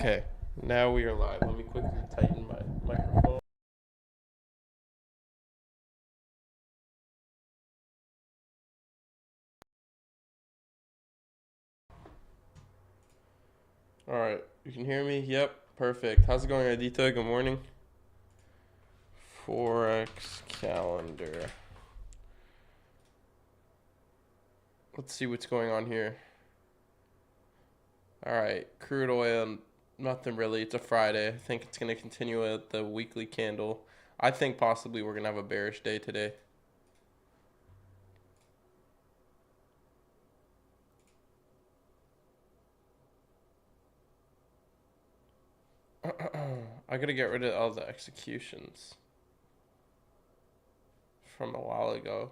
Okay, now we are live. Let me quickly tighten my microphone. All right, you can hear me? Yep, perfect. How's it going, Adita? Good morning. Forex calendar. Let's see what's going on here. All right, crude oil, nothing really. It's a Friday. I think it's going to continue at the weekly candle. I think possibly we're going to have a bearish day today. I got to get rid of all the executions from a while ago.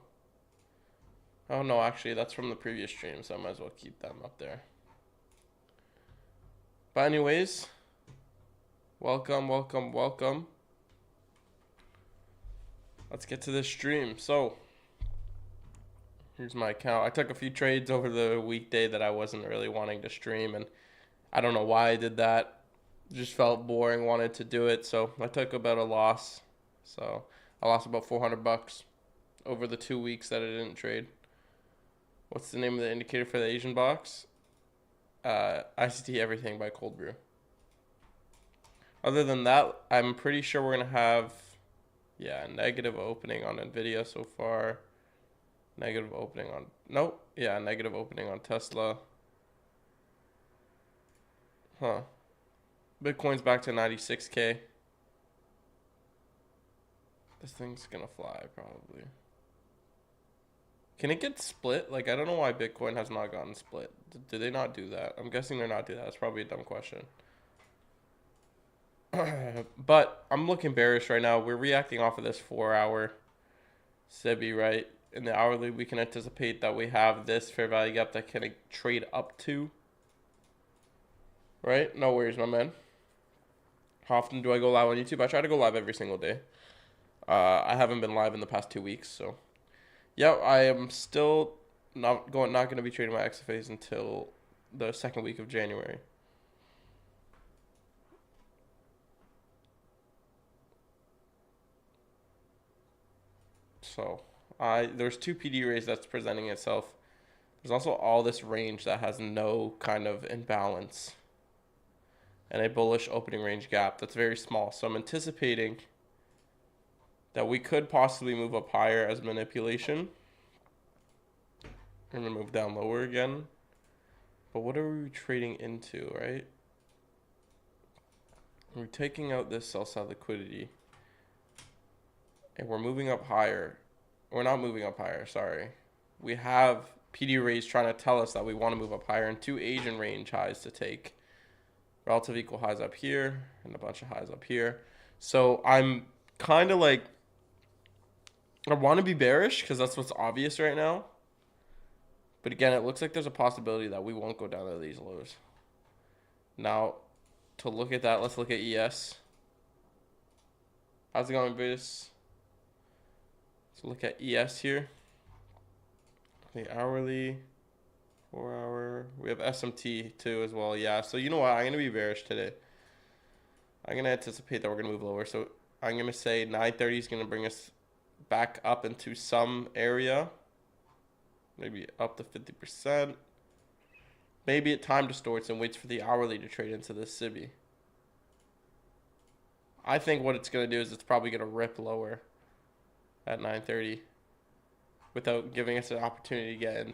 Oh no, actually, that's from the previous stream, so I might as well keep them up there. But anyways, welcome, welcome, welcome. Let's get to this stream. So, here's my account. I took a few trades over the weekday that I wasn't really wanting to stream, and I don't know why I did that. Just felt boring, wanted to do it, so I took about a loss. So, I lost about 400 bucks over the 2 weeks that I didn't trade. What's the name of the indicator for the Asian box? ICT Everything by Cold Brew. Other than that, I'm pretty sure we're going to have, yeah, negative opening on Nvidia so far. Negative opening on, nope, yeah, negative opening on Tesla. Huh. Bitcoin's back to 96K. This thing's going to fly probably. Can it get split? Like, I don't know why Bitcoin has not gotten split. Do they not do that? I'm guessing they're not doing that. That's probably a dumb question. But I'm looking bearish right now. We're reacting off of this 4-hour SIBI, right? In the hourly, we can anticipate that we have this fair value gap that can trade up to. Right? No worries, my man. How often do I go live on YouTube? I try to go live every single day. I haven't been live in the past 2 weeks, so yeah, I am still not going to be trading my XFAs until the second week of January. So there's two PD rays that's presenting itself. There's also all this range that has no kind of imbalance and a bullish opening range gap that's very small. So I'm anticipating that we could possibly move up higher as manipulation. I'm going to move down lower again. But what are we trading into, right? We're taking out this sell side liquidity. And we're moving up higher. We're not moving up higher, sorry. We have PD rays trying to tell us that we want to move up higher and two Asian range highs to take. Relative equal highs up here and a bunch of highs up here. So I'm kind of like, I want to be bearish because that's what's obvious right now. But again, it looks like there's a possibility that we won't go down to these lows. Now, to look at that, let's look at ES. How's it going, Bruce? Let's look at ES here. The hourly, 4-hour. We have SMT too as well. Yeah, so you know what? I'm going to be bearish today. I'm going to anticipate that we're going to move lower. So I'm going to say 930 is going to bring us back up into some area. Maybe up to 50%. Maybe it time distorts and waits for the hourly to trade into this SIBI. I think what it's going to do is it's probably going to rip lower at 930 without giving us an opportunity to get in.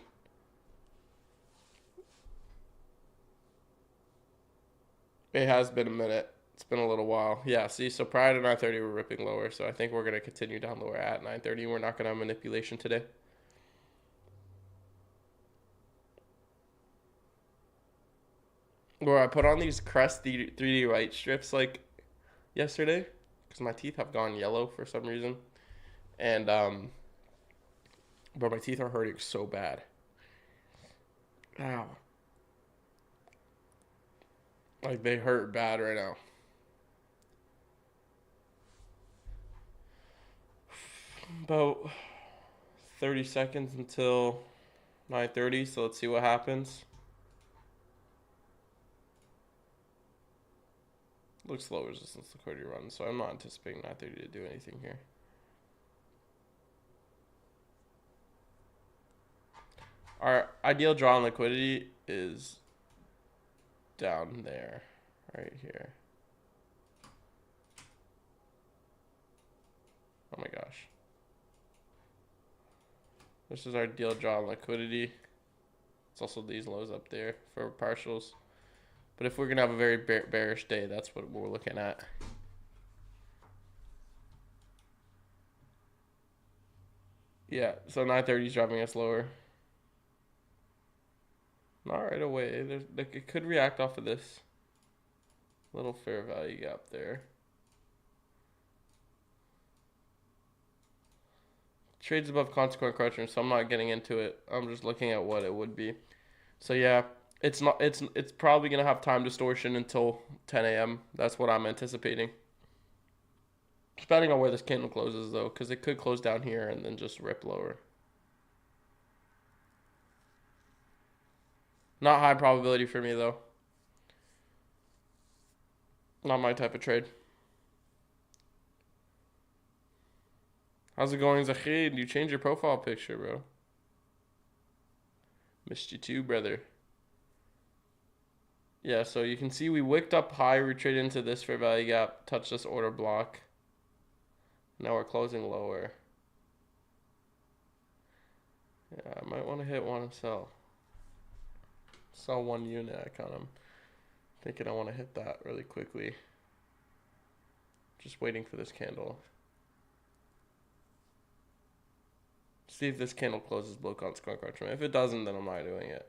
It has been a minute. It's been a little while. Yeah, see, so prior to 930, we're ripping lower. So I think we're going to continue down lower at 930. We're not going to have manipulation today. Where I put on these Crest 3D white strips like yesterday because my teeth have gone yellow for some reason. And, but my teeth are hurting so bad. Ow. Like they hurt bad right now. About 30 seconds until 9:30, so let's see what happens. Looks low resistance liquidity run, so I'm not anticipating 930 to do anything here. Our ideal draw on liquidity is down there, right here. Oh my gosh. This is our ideal draw on liquidity. It's also these lows up there for partials. But if we're going to have a very bearish day, that's what we're looking at. Yeah, so 930 is driving us lower. Not right away. It could react off of this little fair value gap there. Trades above consequent correction, so I'm not getting into it. I'm just looking at what it would be. So yeah, it's probably gonna have time distortion until 10 a.m. That's what I'm anticipating. Depending on where this candle closes though, because it could close down here and then just rip lower. Not high probability for me though. Not my type of trade. How's it going, Zahid? You changed your profile picture, bro. Missed you too, brother. Yeah, so you can see we wicked up high, we traded into this fair value gap, touched this order block. Now we're closing lower. Yeah, I might want to hit one and sell. Sell one unit. I kind of thinking I want to hit that really quickly. Just waiting for this candle. See if this candle closes below consequent correction. If it doesn't, then I'm not doing it.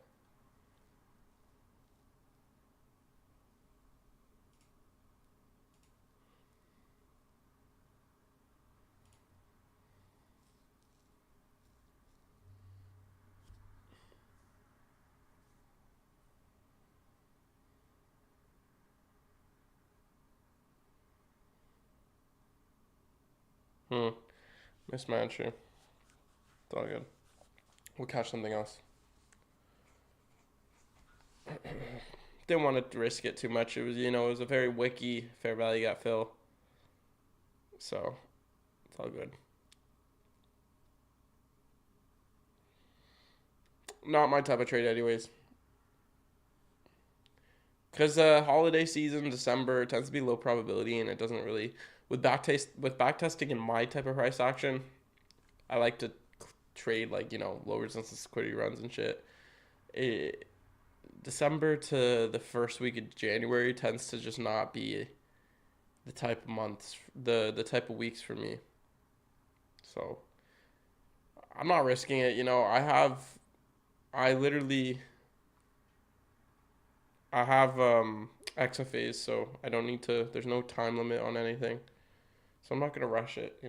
Missed my entry. It's all good. We'll catch something else. Didn't want to risk it too much. It was, it was a very wicky fair value gap fill. So, it's all good. Not my type of trade anyways. Because holiday season, December, tends to be low probability, and it doesn't really... With backtesting in my type of price action, I like to trade low resistance liquidity runs and shit. December to the first week of January tends to just not be the type of months, the type of weeks for me. So I'm not risking it. I have XFAs, so I don't need to. There's no time limit on anything, so I'm not gonna rush it.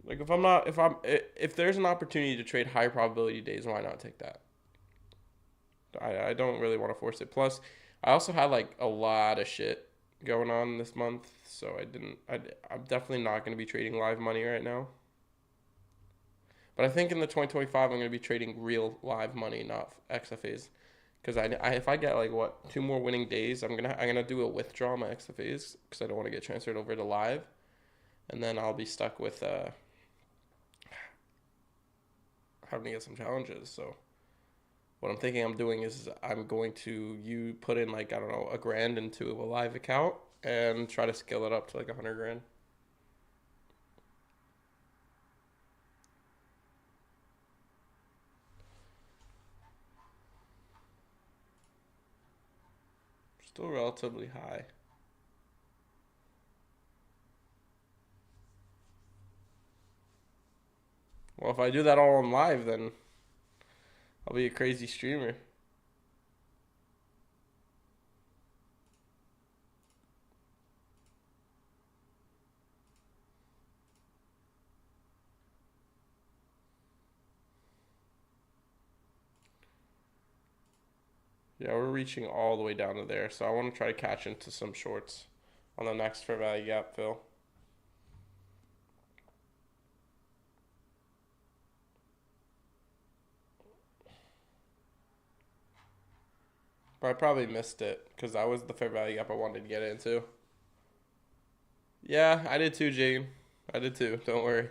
Like if there's an opportunity to trade high probability days, why not take that? I don't really want to force it. Plus, I also had a lot of shit going on this month, so I'm definitely not going to be trading live money right now. But I think in the 2025, I'm going to be trading real live money, not XFAs. Because if I get 2 more winning days, I'm gonna do a withdrawal on my XFAs because I don't want to get transferred over to live, and then I'll be stuck with having to get some challenges. So what I'm thinking I'm doing is I'm going to put in I don't know, $1,000 into a live account and try to scale it up to $100,000. Still relatively high. Well, if I do that all on live, then I'll be a crazy streamer. Yeah, we're reaching all the way down to there, so I want to try to catch into some shorts on the next fair value gap fill. But I probably missed it because that was the fair value gap I wanted to get into. Yeah, I did too, Jane. I did too. Don't worry.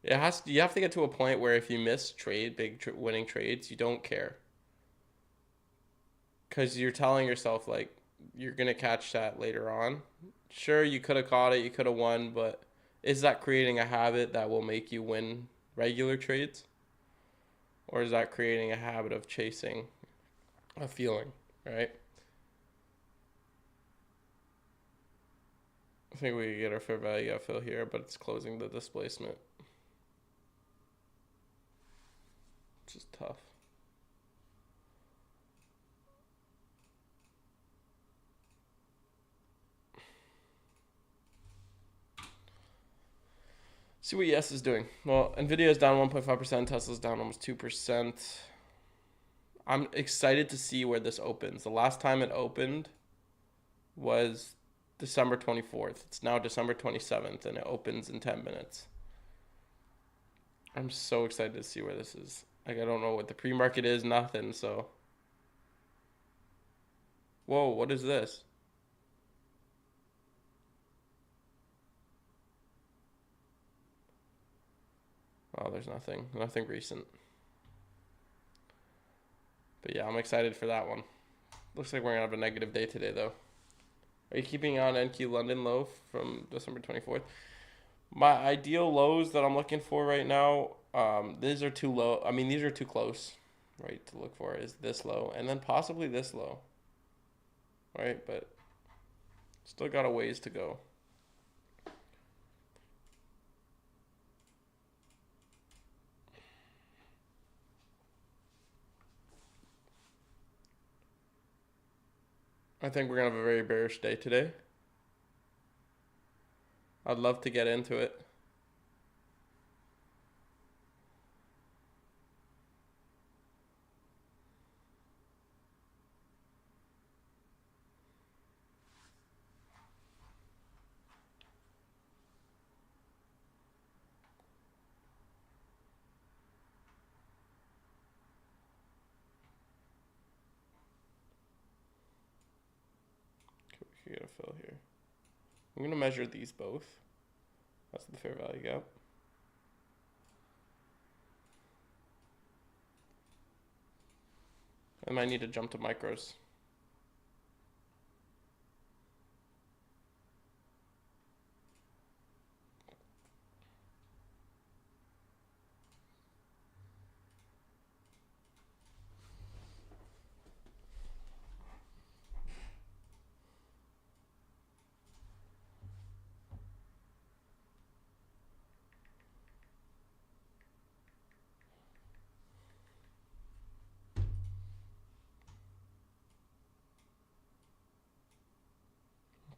It has. You have to get to a point where if you miss winning trades, you don't care because you're telling yourself like you're gonna catch that later on. Sure, you could have caught it, you could have won, but is that creating a habit that will make you win regular trades, or is that creating a habit of chasing a feeling? Right. I think we get our fair value fill here, but it's closing the displacement, which is tough. See what Yes is doing. Well, Nvidia is down 1.5%, Tesla's down almost 2%. I'm excited to see where this opens. The last time it opened was December 24th. It's now December 27th, and it opens in 10 minutes. I'm so excited to see where this is. Like, I don't know what the pre-market is, nothing, so. Whoa, what is this? Oh, there's nothing. Nothing recent. But yeah, I'm excited for that one. Looks like we're going to have a negative day today, though. Are you keeping on NQ London low from December 24th? My ideal lows that I'm looking for right now, these are too low. I mean, these are too close, right, to look for is this low and then possibly this low, right? But still got a ways to go. I think we're going to have a very bearish day today. I'd love to get into it. We could get a fill here. I'm going to measure these both. That's the fair value gap. I might need to jump to micros.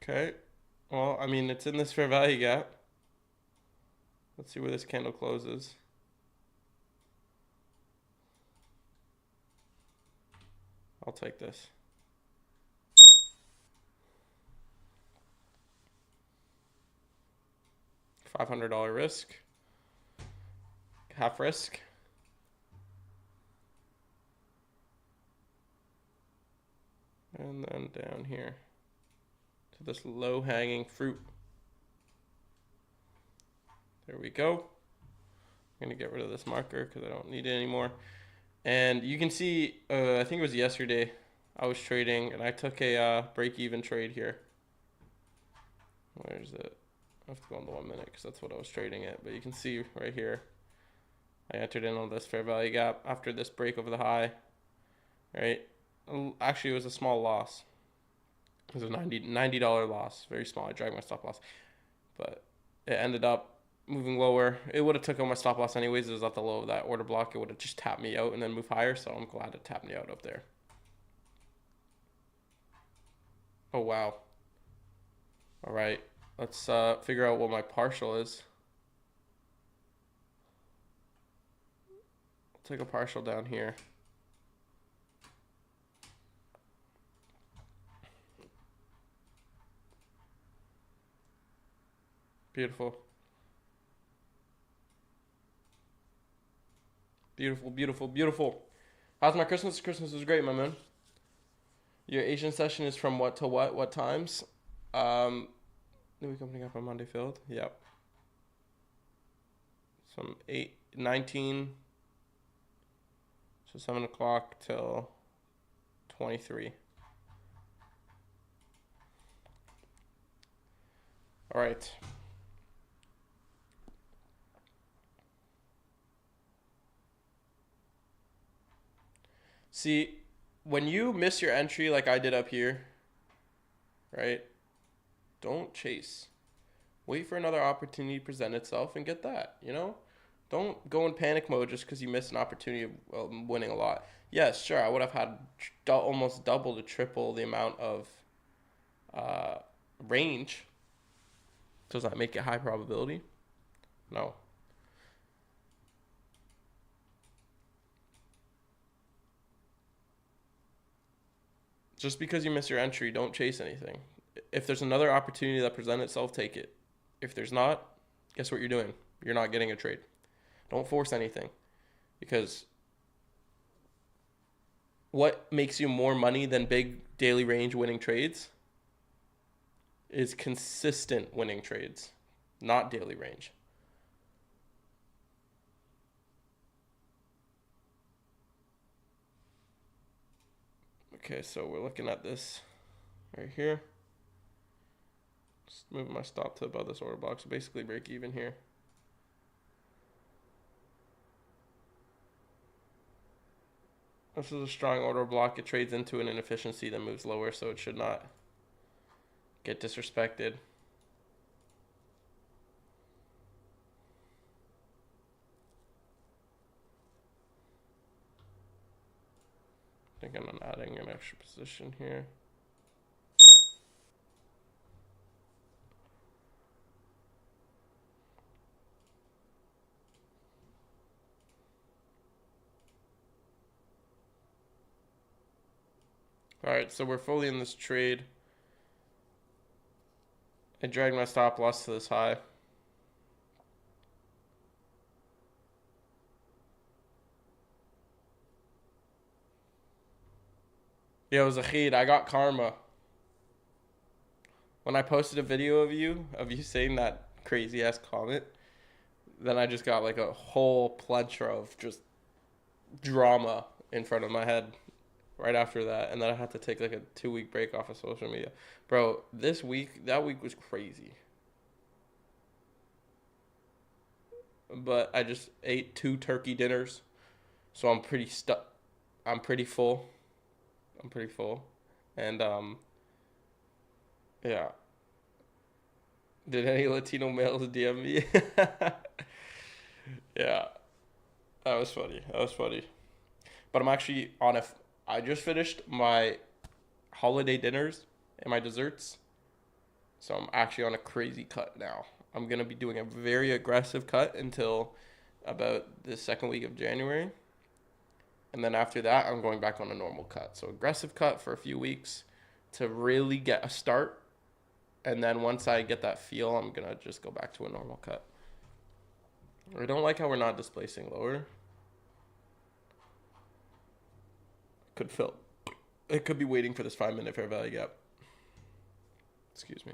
Okay. Well, I mean, it's in this fair value gap. Let's see where this candle closes. I'll take this. $500 risk. Half risk. And then down here to this low hanging fruit. There we go. I'm gonna get rid of this marker because I don't need it anymore. And you can see, I think it was yesterday, I was trading and I took a break-even trade here. Where's it? I have to go on the 1 minute because that's what I was trading at. But you can see right here, I entered in on this fair value gap after this break over the high. Right? Actually, it was a small loss. It was a $90 loss. Very small. I dragged my stop loss. But it ended up moving lower. It would have took out my stop loss anyways. It was at the low of that order block. It would have just tapped me out and then moved higher. So I'm glad it tapped me out up there. Oh, wow. All right. Let's figure out what my partial is. I'll take a partial down here. Beautiful. Beautiful, beautiful, beautiful. How's my Christmas? Christmas was great, my man. Your Asian session is from what to what? What times? New week opening up on Monday filled. Yep. From 8:19. So 7 o'clock till 23. All right. See, when you miss your entry like I did up here, right? Don't chase. Wait for another opportunity to present itself and get that, you know? Don't go in panic mode just because you missed an opportunity of winning a lot. Yes, sure, I would have had almost double to triple the amount of uh, range. Does that make it high probability? No. Just because you miss your entry, don't chase anything. If there's another opportunity that presents itself, take it. If there's not, guess what you're doing? You're not getting a trade. Don't force anything. Because what makes you more money than big daily range winning trades is consistent winning trades, not daily range. Okay, so we're looking at this right here. Just moving my stop to above this order block, so basically break even here. This is a strong order block. It trades into an inefficiency that moves lower, so it should not get disrespected. I think I'm adding an extra position here. All right, so we're fully in this trade. I dragged my stop loss to this high. Yo, Zahid, I got karma. When I posted a video of you saying that crazy ass comment, then I just got like a whole plethora of just drama in front of my head right after that, and then I had to take like a 2-week break off of social media. Bro, that week was crazy. But I just ate 2 turkey dinners, so I'm pretty I'm pretty full. I'm pretty full, and yeah. Did any Latino males DM me? Yeah, that was funny. That was funny. But I'm actually on I just finished my holiday dinners and my desserts. So I'm actually on a crazy cut now. I'm going to be doing a very aggressive cut until about the second week of January. And then after that, I'm going back on a normal cut. So aggressive cut for a few weeks to really get a start. And then once I get that feel, I'm going to just go back to a normal cut. I don't like how we're not displacing lower. It could be waiting for this 5-minute fair value gap. Excuse me.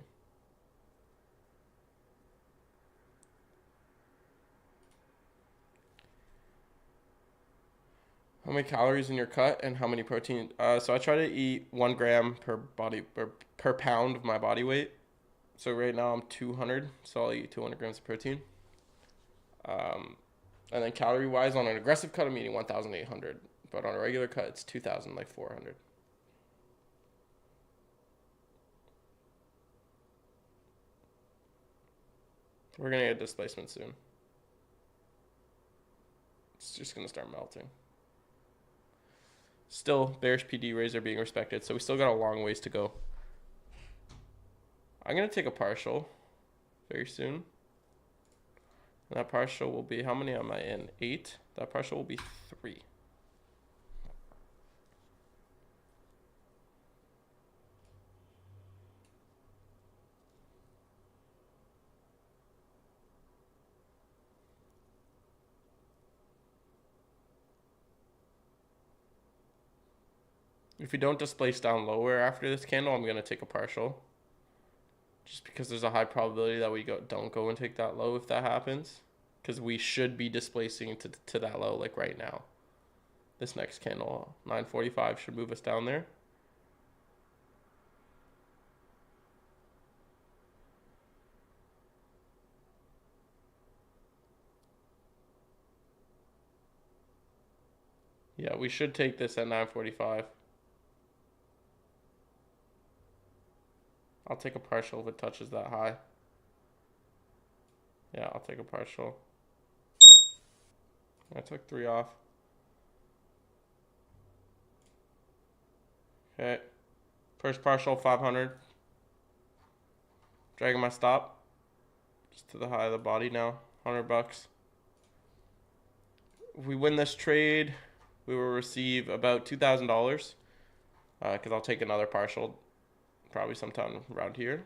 How many calories in your cut and how many protein? So I try to eat 1 gram per pound of my body weight. So right now I'm 200, so I'll eat 200 grams of protein. And then calorie wise, on an aggressive cut, I'm eating 1,800, but on a regular cut, it's 2,000, like 400. We're gonna get displacement soon. It's just gonna start melting. Still, bearish PD rays are being respected, so we still got a long ways to go. I'm gonna take a partial very soon. And that partial will be, how many am I in? 8. That partial will be 3. If we don't displace down lower after this candle, I'm going to take a partial. Just because there's a high probability that we don't go and take that low if that happens. Because we should be displacing to that low like right now. This next candle, 945, should move us down there. Yeah, we should take this at 945. I'll take a partial if it touches that high. Yeah, I'll take a partial. I took 3 off. Okay. First partial, 500. Dragging my stop. Just to the high of the body now. $100. If we win this trade, we will receive about $2,000. Because I'll take another partial probably sometime around here.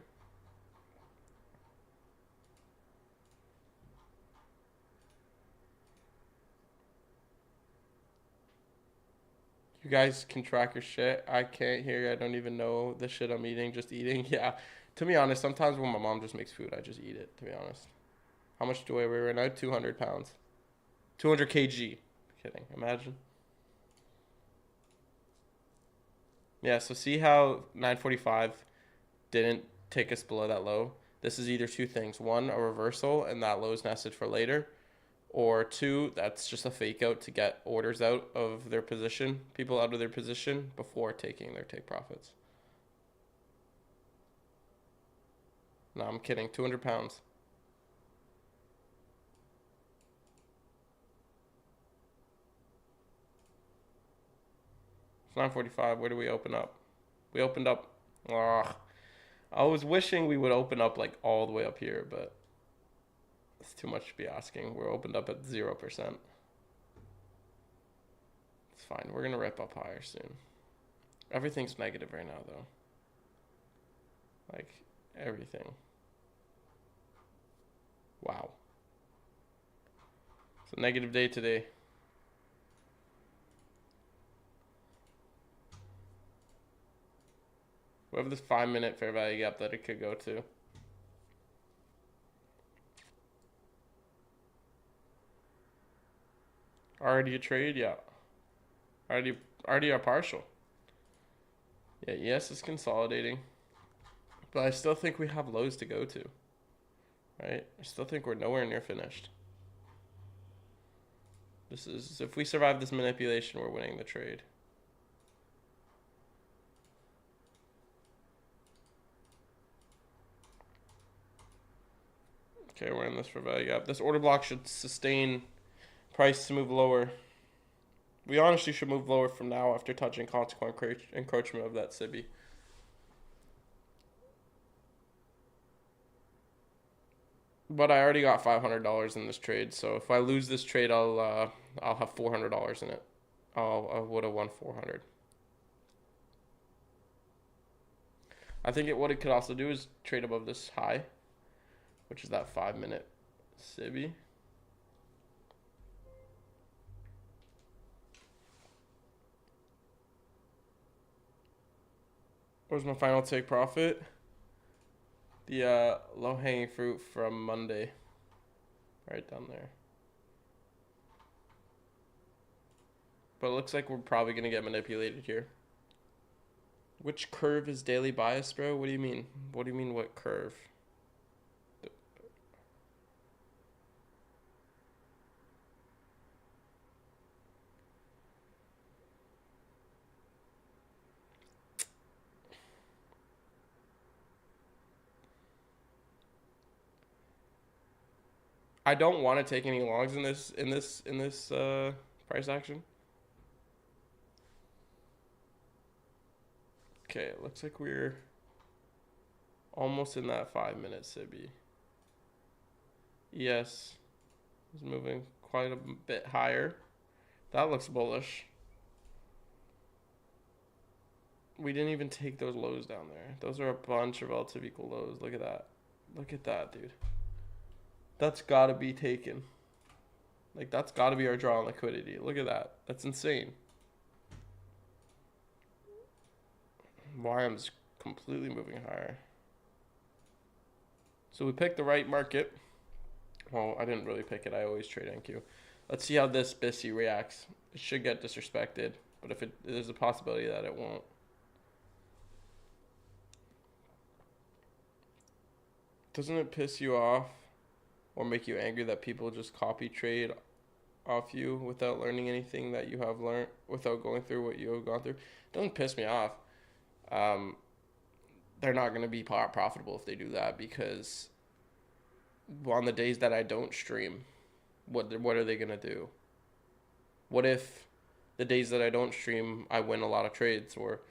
You guys can track your shit. I can't hear you. I don't even know the shit I'm eating. Just eating. Yeah. To be honest, sometimes when my mom just makes food, I just eat it, to be honest. How much do I weigh right now? 200 pounds. 200 kg. Kidding. Imagine. Yeah, so see how 945 didn't take us below that low? This is either two things. One, a reversal, and that low is nested for later. Or two, that's just a fake out to get orders out of their position, people out of their position before taking their take profits. No, I'm kidding. 200 pounds. It's 945. Where do we open up? We opened up. Ugh. I was wishing we would open up like all the way up here, but it's too much to be asking. We're opened up at 0%. It's fine. We're going to rip up higher soon. Everything's negative right now, though. Like, everything. Wow. It's a negative day today. We have this 5-minute fair value gap that it could go to. Already a trade? Yeah. Already a partial. Yeah, yes, it's consolidating. But I still think we have lows to go to. Right? I still think we're nowhere near finished. This is, if we survive this manipulation, we're winning the trade. Okay, we're in this for value gap. This order block should sustain price to move lower. We honestly should move lower from now after touching consequent encroachment of that SIBI. But I already got $500 in this trade, so if I lose this trade, I'll have $400 in it. I would have won 400. I think what it could also do is trade above this high, which is that 5-minute SIBI. Where's my final take profit? The low-hanging fruit from Monday. Right down there. But it looks like we're probably going to get manipulated here. Which curve is daily bias, bro? What do you mean? What do you mean what curve? I don't want to take any longs in this price action. Okay, it looks like we're almost in that 5-minute SIBI. Yes, it's moving quite a bit higher. That looks bullish. We didn't even take those lows down there. Those are a bunch of relative equal lows. Look at that. Look at that, dude. That's got to be taken. Like, that's got to be our draw on liquidity. Look at that. That's insane. YM's completely moving higher. So we picked the right market. Well, I didn't really pick it. I always trade NQ. Let's see how this BISI reacts. It should get disrespected, but if there's a possibility that it won't. Doesn't it piss you off or make you angry that people just copy trade off you without learning anything that you have learned, without going through what you have gone through? It doesn't piss me off. Um, they're not going to be profitable if they do that, because on the days that I don't stream, what are they going to do? What if the days that I don't stream, I win a lot of trades? Or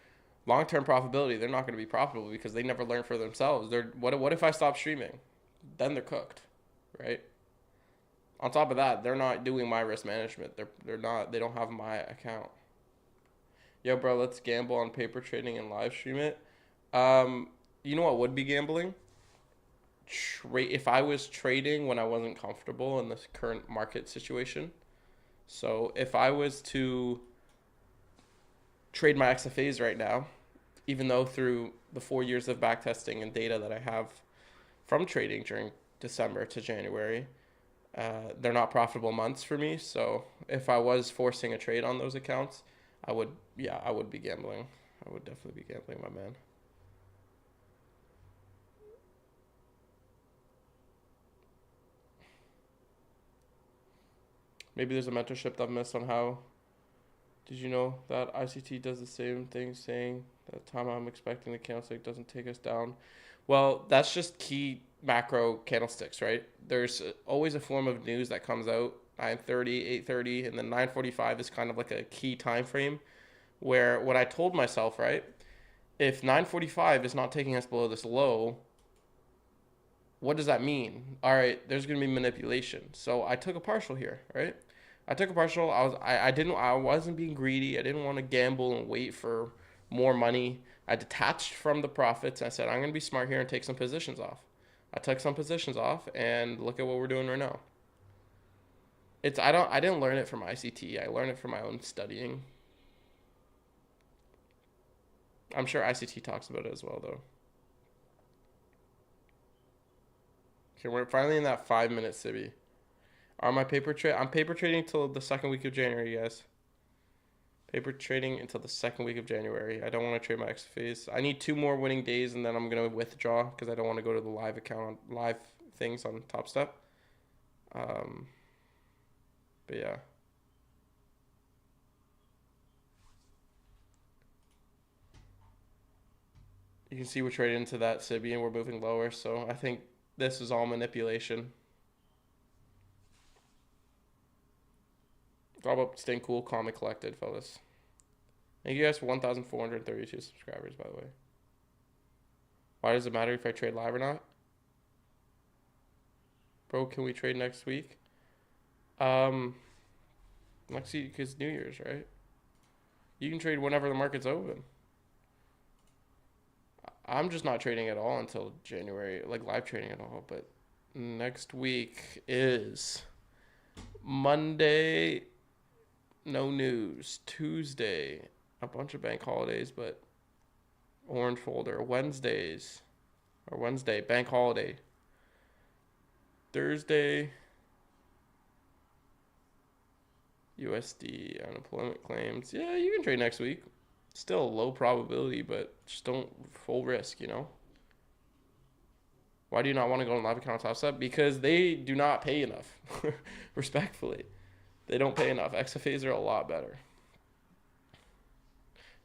long-term profitability, they're not going to be profitable because they never learn for themselves. What if I stop streaming? Then they're cooked, right? On top of that, they're not doing my risk management. They don't have my account. Yo, bro, let's gamble on paper trading and live stream it. You know what would be gambling? If I was trading when I wasn't comfortable in this current market situation. So if I was to trade my XFAs right now, even though through the 4 years of backtesting and data that I have from trading during December to January, they're not profitable months for me. So if I was forcing a trade on those accounts, I would be gambling. I would definitely be gambling, my man. Maybe there's a mentorship that I've missed on how. Did you know that ICT does the same thing, saying that time I'm expecting the candlestick doesn't take us down? Well, that's just key macro candlesticks, right? There's always a form of news that comes out 9:30, 8:30, and then 9:45 is kind of like a key time frame where what I told myself, right? If 9:45 is not taking us below this low, what does that mean? All right, there's going to be manipulation. So I took a partial here, right? I took a partial. I wasn't being greedy. I didn't want to gamble and wait for more money. I detached from the profits. I said I'm going to be smart here and take some positions off. I took some positions off, and look at what we're doing right now. I didn't learn it from ICT. I learned it from my own studying. I'm sure ICT talks about it as well, though. Okay, we're finally in that 5 minute civvy. I'm paper trading until the second week of January, guys. Paper trading until the second week of January. I don't want to trade my XFAs. I need 2 more winning days, and then I'm gonna withdraw because I don't want to go to the live account, live things on Top Step. Um, but yeah. You can see we're trading into that civvy and we're moving lower, so I think this is all manipulation. It's all about staying cool, calm, and collected, fellas. Thank you guys for 1,432 subscribers, by the way. Why does it matter if I trade live or not? Bro, can we trade next week? Next week is New Year's, right? You can trade whenever the market's open. I'm just not trading at all until January, like live trading at all. But next week is Monday, no news. Tuesday, a bunch of bank holidays, but orange folder. Wednesday, bank holiday. Thursday, USD unemployment claims. Yeah, you can trade next week. Still low probability, but just don't full risk, you know? Why do you not want to go on live account Top Step? Because they do not pay enough. Respectfully. They don't pay enough. XFAs are a lot better.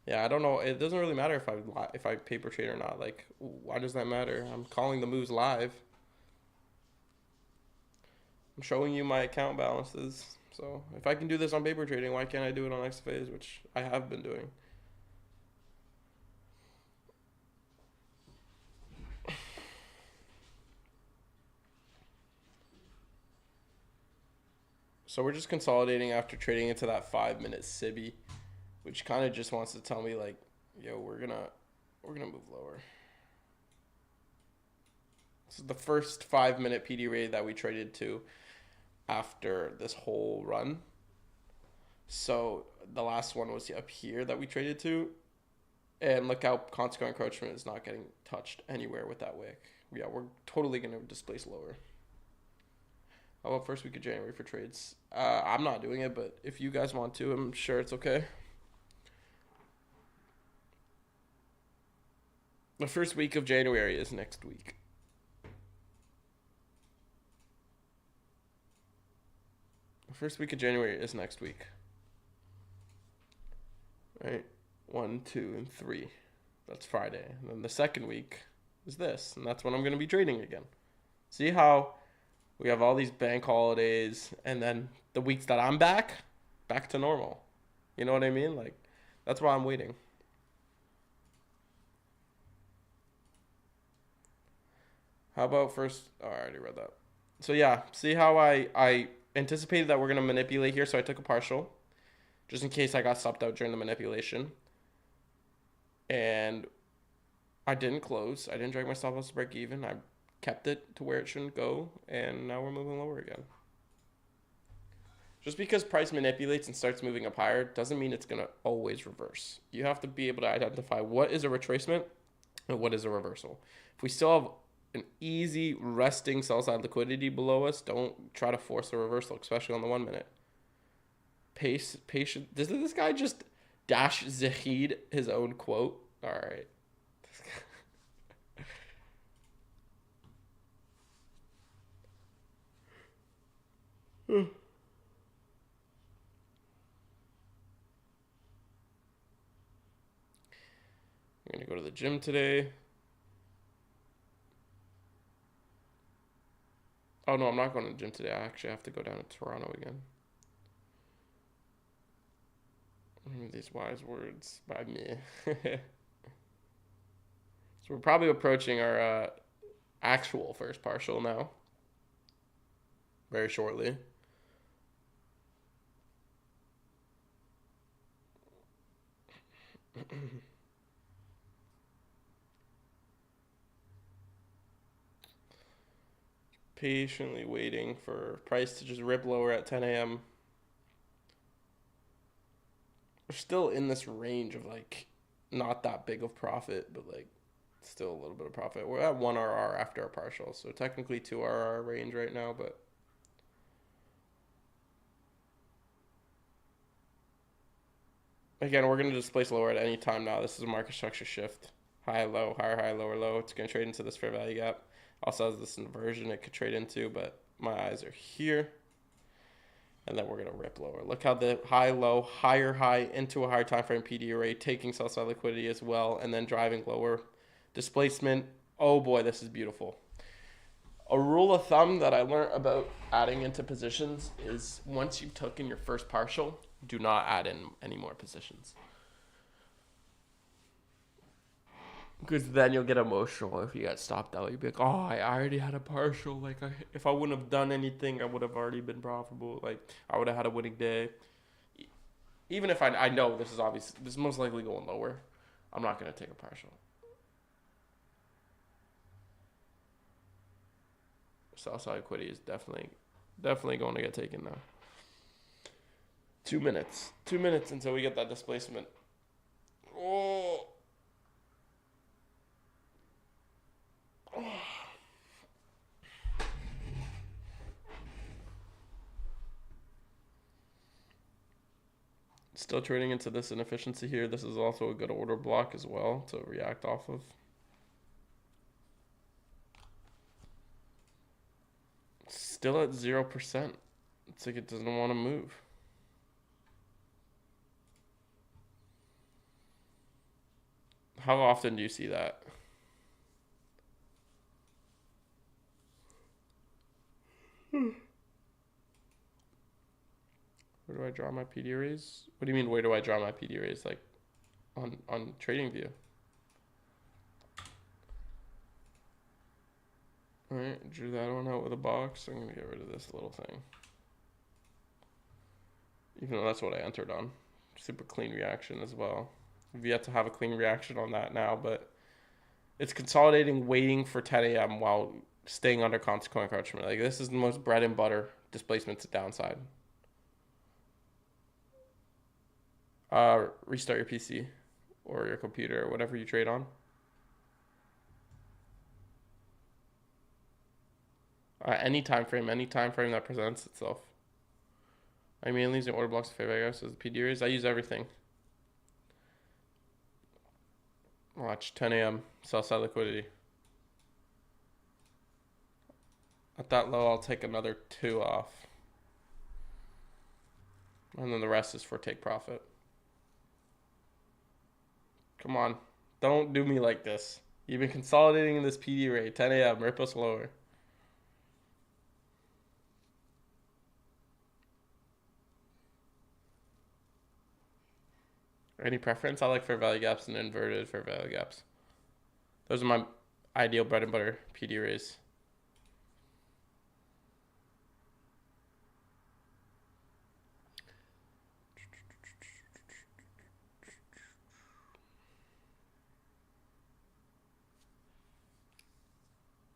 Yeah, I don't know. It doesn't really matter if I paper trade or not. Like, why does that matter? I'm calling the moves live. I'm showing you my account balances. So if I can do this on paper trading, why can't I do it on XFAs, which I have been doing? So we're just consolidating after trading into that 5 minute civvy, which kind of just wants to tell me like, yo, we're gonna move lower. This is the first 5 minute PD raid that we traded to after this whole run. So the last one was up here that we traded to. And look how consequent encroachment is not getting touched anywhere with that wick. Yeah, we're totally going to displace lower. How about first week of January for trades? I'm not doing it, but if you guys want to, I'm sure it's okay. The first week of January is next week. The first week of January is next week. Right? 1, 2, and 3. That's Friday. And then the second week is this. And that's when I'm going to be trading again. See how we have all these bank holidays. And then the weeks that I'm back to normal. You know what I mean? Like, that's why I'm waiting. How about first? Oh, I already read that. So yeah, see how I anticipated that we're going to manipulate here. So I took a partial. Just in case I got stopped out during the manipulation. And I didn't close. I didn't drag my stop loss to break even. I kept it to where it shouldn't go. And now we're moving lower again. Just because price manipulates and starts moving up higher doesn't mean it's going to always reverse. You have to be able to identify what is a retracement and what is a reversal. If we still have an easy resting sell side liquidity below us, don't try to force a reversal, especially on the 1 minute. Patient. Does this guy just dash Zahid his own quote? All right. I'm going to go to the gym today. Oh, no, I'm not going to the gym today. I actually have to go down to Toronto again. These wise words by me. So we're probably approaching our actual first partial now. Very shortly. Patiently waiting for price to just rip lower at 10 a.m. We're still in this range of like not that big of profit, but like still a little bit of profit. We're at 1 RR after our partial, so technically 2 RR range right now, but again, we're going to displace lower at any time now. This is a market structure shift. High, low, higher, high, lower, low. It's going to trade into this fair value gap. Also has this inversion it could trade into, but my eyes are here. And then we're going to rip lower. Look how the high, low, higher high into a higher time frame PD array, taking sell side liquidity as well, and then driving lower displacement. Oh boy, this is beautiful. A rule of thumb that I learned about adding into positions is once you've taken your first partial, do not add in any more positions. Because then you'll get emotional if you get stopped out. You'll be like, oh, I already had a partial. Like, if I wouldn't have done anything, I would have already been profitable. Like, I would have had a winning day. Even if I know this is obvious, this is most likely going lower, I'm not going to take a partial. Sell side equity is definitely going to get taken now. 2 minutes. 2 minutes until we get that displacement. Oh. Still trading into this inefficiency here. This is also a good order block as well to react off of. Still at 0%. It's like it doesn't want to move. How often do you see that? Where do I draw my PD arrays? What do you mean, where do I draw my PD arrays? Like, on TradingView. Alright, drew that one out with a box. I'm going to get rid of this little thing. Even though that's what I entered on. Super clean reaction as well. We've yet to have a clean reaction on that now, but it's consolidating, waiting for 10 a.m. while staying under consequent encroachment. Like, this is the most bread and butter displacement to downside. Restart your PC. or your computer or whatever you trade on. Any time frame that presents itself. I mainly use order blocks, favorite, I guess, as the PD raise. I use everything. Watch 10 a.m. sell side liquidity. At that low, I'll take another 2 off. And then the rest is for take profit. Come on. Don't do me like this. You've been consolidating in this PD rate. 10 a.m. Rip us lower. Any preference? I like fair value gaps and inverted fair value gaps. Those are my ideal bread and butter PD rays.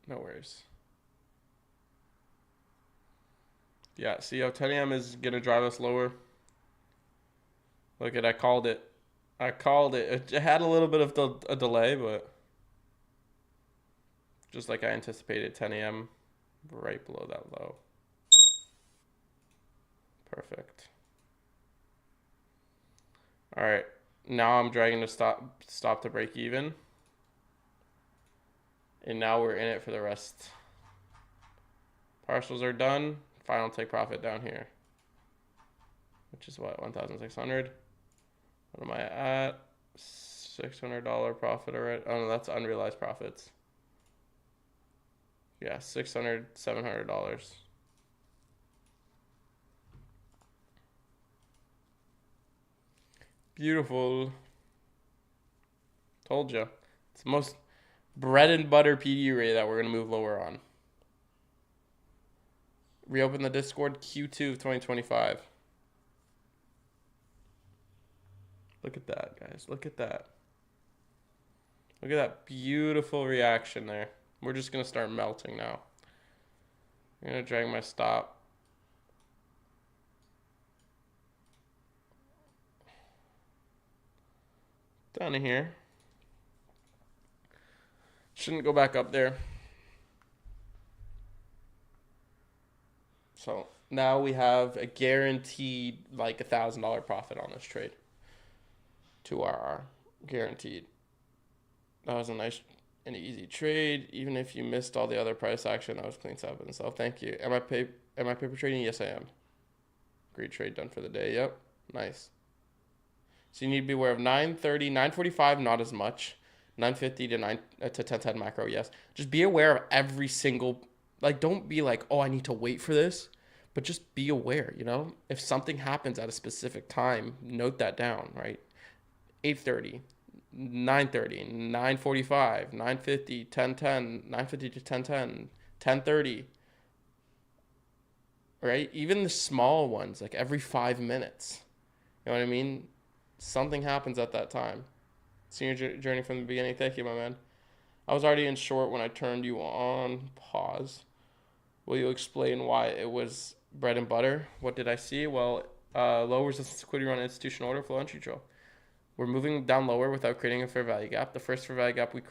No worries. Yeah, see how 10 a.m. is going to drive us lower? Look at, I called it. I called it. It had a little bit of a delay, but just like I anticipated, 10 a.m. right below that low. Perfect. All right. Now I'm dragging to stop to break even. And now we're in it for the rest. Partials are done. Final take profit down here. Which is what, 1,600? What am I at? $600 profit already. Oh no, that's unrealized profits. Yeah, $600, $700. Beautiful. Told you. It's the most bread and butter PD rate that we're going to move lower on. Reopen the Discord Q2 of 2025. Look at that, guys. Look at that. Look at that beautiful reaction there. We're just going to start melting now. I'm going to drag my stop. Down to here. Shouldn't go back up there. So now we have a guaranteed like $1,000 profit on this trade. 2RR. Guaranteed. That was a nice and easy trade. Even if you missed all the other price action, that was clean setup and stuff. Thank you. Am I paper trading? Yes, I am. Great trade done for the day. Yep. Nice. So you need to be aware of 9:30, 9:45, not as much. 9:50 to 10:10 macro, yes. Just be aware of every single, like, don't be like, oh, I need to wait for this, but just be aware, you know? If something happens at a specific time, note that down, right? 8:30, 9:30, 9:45, 9:50, 10:10, 9:50 to 10:10, 10:30, right? Even the small ones, like every 5 minutes. You know what I mean? Something happens at that time. Senior journey from the beginning. Thank you, my man. I was already in short when I turned you on. Pause. Will you explain why it was bread and butter? What did I see? Well, low resistance liquidity run institutional order flow entry trail. We're moving down lower without creating a fair value gap. The first fair value gap we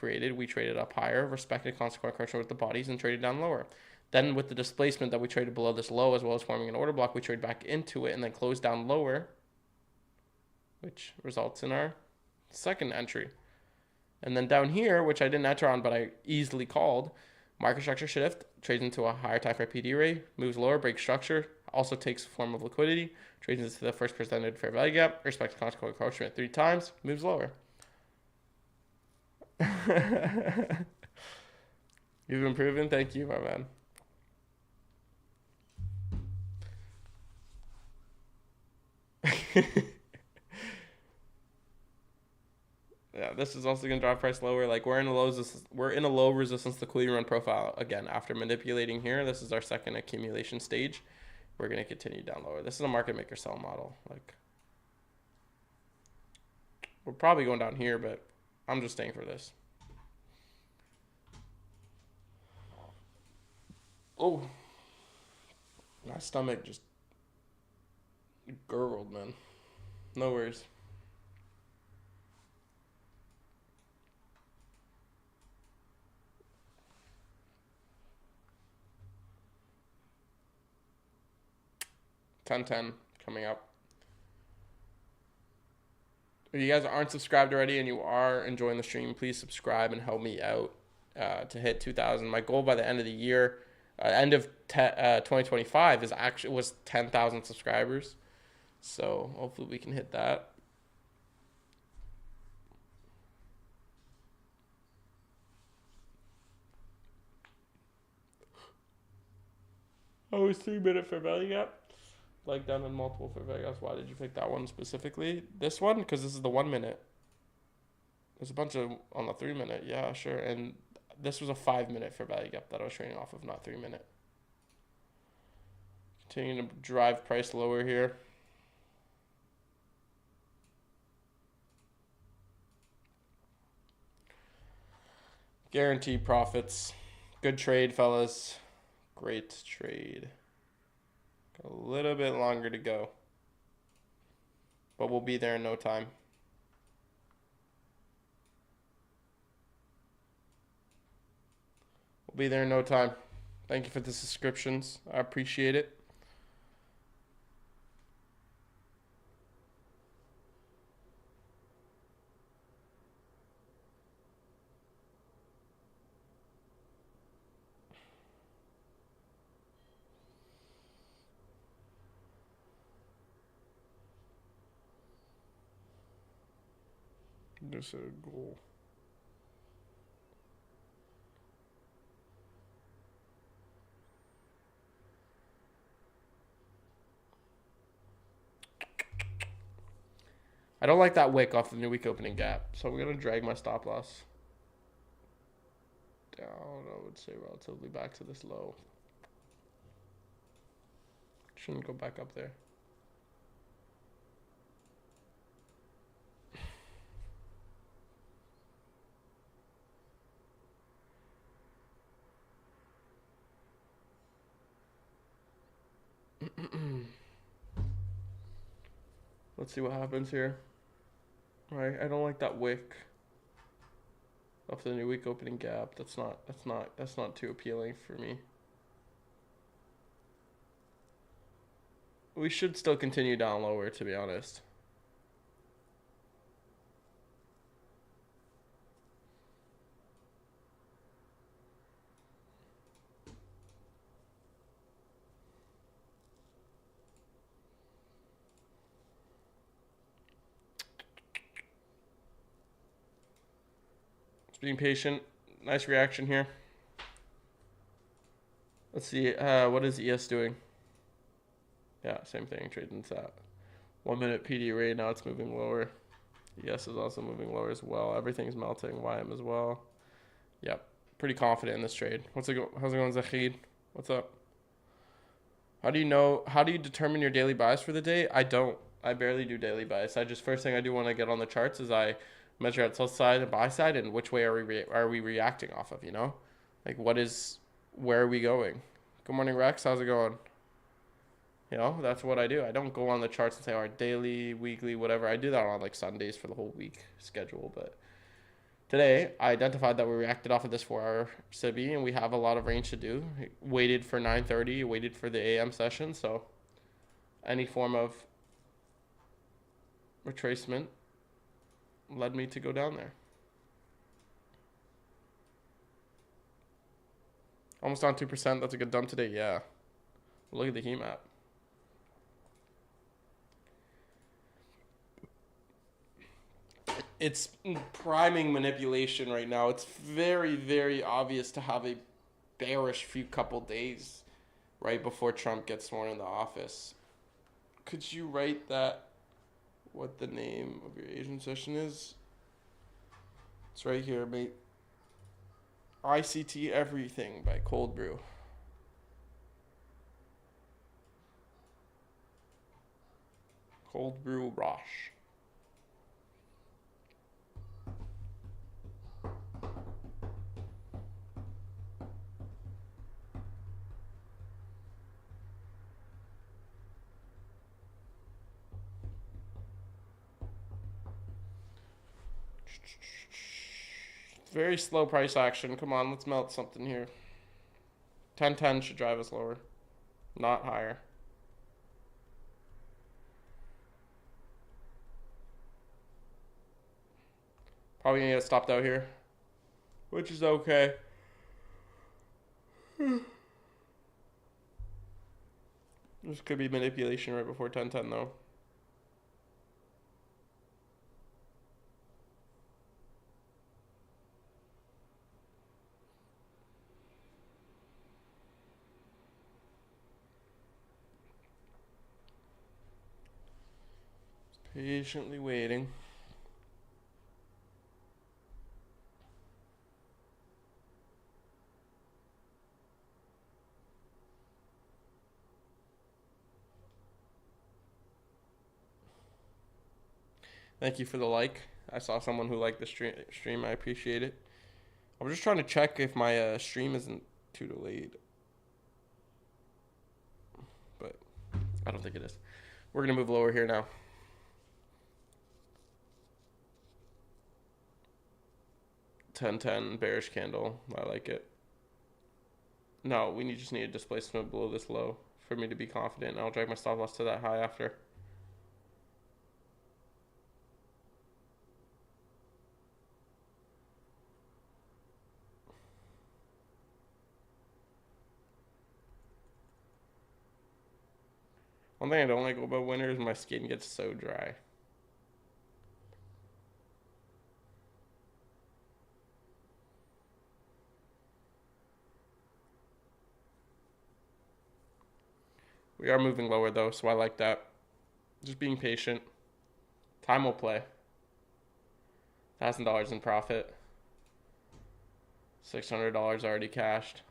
traded up higher, respected consequent control with the bodies, and traded down lower. Then with the displacement that we traded below this low, as well as forming an order block, we trade back into it and then close down lower, which results in our second entry. And then down here, which I didn't enter on, but I easily called, market structure shift, trades into a higher time for PD ray, moves lower, breaks structure, also takes form of liquidity, trades into the first presented fair value gap, respects consequent encroachment 3 times, moves lower. You've improved. Thank you, my man. Yeah, this is also gonna drive price lower. Like we're in a low resistance liquidity run profile again. After manipulating here, this is our second accumulation stage. We're gonna continue down lower. This is a market maker sell model. Like we're probably going down here, but I'm just staying for this. Oh, my stomach just gurgled, man. No worries. 10:10 coming up. If you guys aren't subscribed already and you are enjoying the stream, please subscribe and help me out to hit 2,000. My goal by the end of the year, end of 2025, was 10,000 subscribers. So hopefully we can hit that. Oh, it's 3 minute for value gap. Like down in multiple for Vegas. Why did you pick that one specifically? This one? Because this is the 1 minute. There's a bunch of on the 3 minute. Yeah, sure. And this was a 5 minute for value gap that I was trading off of, not 3 minute. Continuing to drive price lower here. Guaranteed profits. Good trade, fellas. Great trade. Got a little bit longer to go. But we'll be there in no time. We'll be there in no time. Thank you for the subscriptions. I appreciate it. There's a goal. I don't like that wick off the new week opening gap, so I'm going to drag my stop loss down, I would say relatively back to this low. Shouldn't go back up there. Let's see what happens here. Right, I don't like that wick off the new week opening gap. That's not too appealing for me. We should still continue down lower, to be honest. Being patient. Nice reaction here. Let's see. What is ES doing? Yeah, same thing. Trading that 1 minute PD rate. Now it's moving lower. ES is also moving lower as well. Everything's melting. YM as well. Yep. Pretty confident in this trade. How's it going, Zahid? What's up? How do you determine your daily buys for the day? I don't. I barely do daily buys. First thing I do when I get on the charts is I measure out sell side and buy side and which way are we reacting off of, you know? Like where are we going? Good morning, Rex. How's it going? You know, that's what I do. I don't go on the charts and say, all right, daily, weekly, whatever. I do that on like Sundays for the whole week schedule. But today, I identified that we reacted off of this 4-hour SIBI and we have a lot of range to do. Waited for 9:30, waited for the AM session. So any form of retracement led me to go down there. Almost down 2%. That's a good dump today. Yeah. Look at the heat map. It's priming manipulation right now. It's very, very obvious to have a bearish few couple days right before Trump gets sworn into office. Could you write that? What the name of your Asian session is? It's right here, mate. ICT Everything by Cold Brew. Cold Brew Rosh. Very slow price action. Come on, let's melt something here. 10:10 should drive us lower, not higher. Probably gonna get stopped out here, which is okay. This could be manipulation right before 10:10 though. Patiently waiting. Thank you for the like. I saw someone who liked the stream. I appreciate it. I'm just trying to check if my stream isn't too delayed, but I don't think it is. We're gonna move lower here now. 10:10 bearish candle. I like it. No, we just need a displacement below this low for me to be confident. I'll drag my stop loss to that high after. One thing I don't like about winter is my skin gets so dry. We are moving lower though, so I like that. Just being patient. Time will play. $1,000 in profit. $600 already cashed.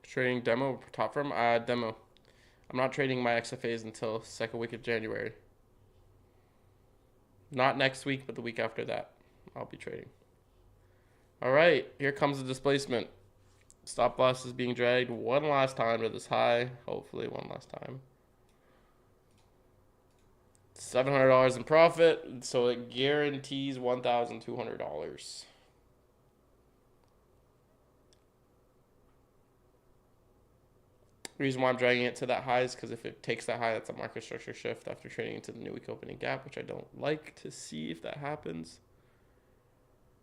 Trading demo top firm? Demo. I'm not trading my XFAs until second week of January. Not next week, but the week after that. I'll be trading. All right, here comes the displacement. Stop loss is being dragged one last time to this high. Hopefully one last time. $700 in profit, so it guarantees $1,200. The reason why I'm dragging it to that high is because if it takes that high, that's a market structure shift after trading into the new week opening gap, which I don't like to see if that happens.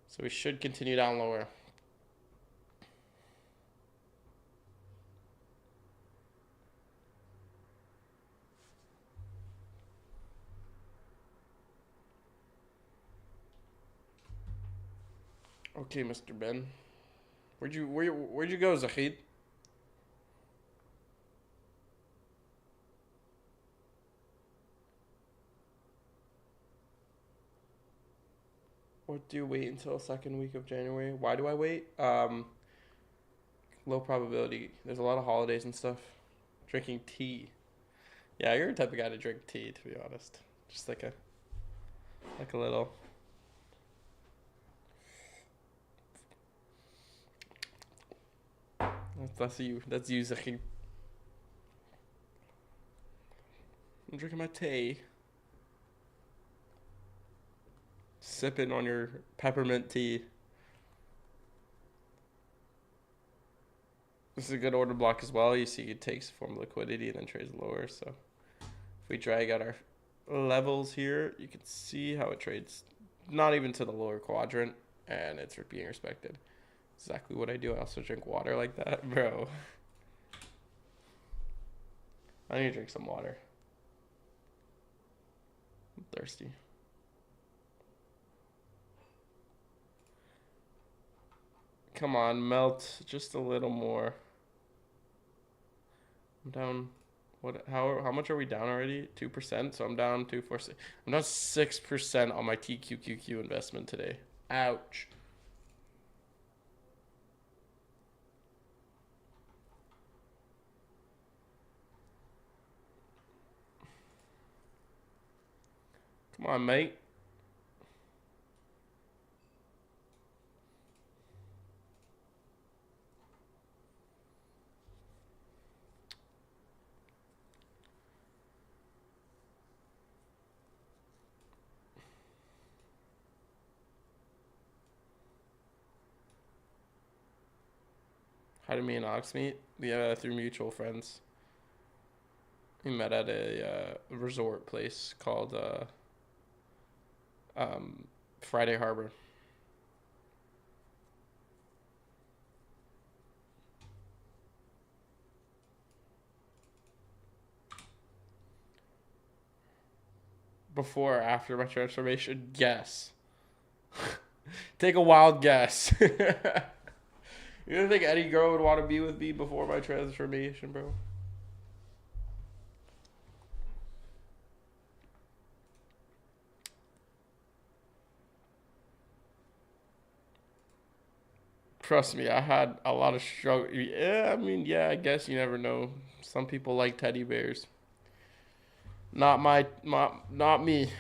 So we should continue down lower. Okay, Mr. Ben. Where'd you go, Zahid? What do you wait until second week of January? Why do I wait? Low probability. There's a lot of holidays and stuff. Drinking tea. Yeah, you're the type of guy to drink tea, to be honest. Just like a little. That's you. That's you, Zahid. I'm drinking my tea. Sipping on your peppermint tea. This is a good order block as well. You see it takes form of liquidity and then trades lower. So if we drag out our levels here, you can see how it trades not even to the lower quadrant, and it's being respected. Exactly what I do. I also drink water like that, bro. I need to drink some water. I'm thirsty. Come on, melt just a little more. I'm down. What? How much are we down already? 2%. So I'm down 246. I'm down 6% on my TQQQ investment today. Ouch. Come on, mate. How did me and Ox meet? Yeah, through mutual friends. We met at a resort place called um, Friday Harbor. Before or after my transformation? Guess. Take a wild guess. You don't think any girl would want to be with me before my transformation, bro? Trust me, I had a lot of struggle. Yeah, I mean, yeah, I guess you never know. Some people like teddy bears. Not me.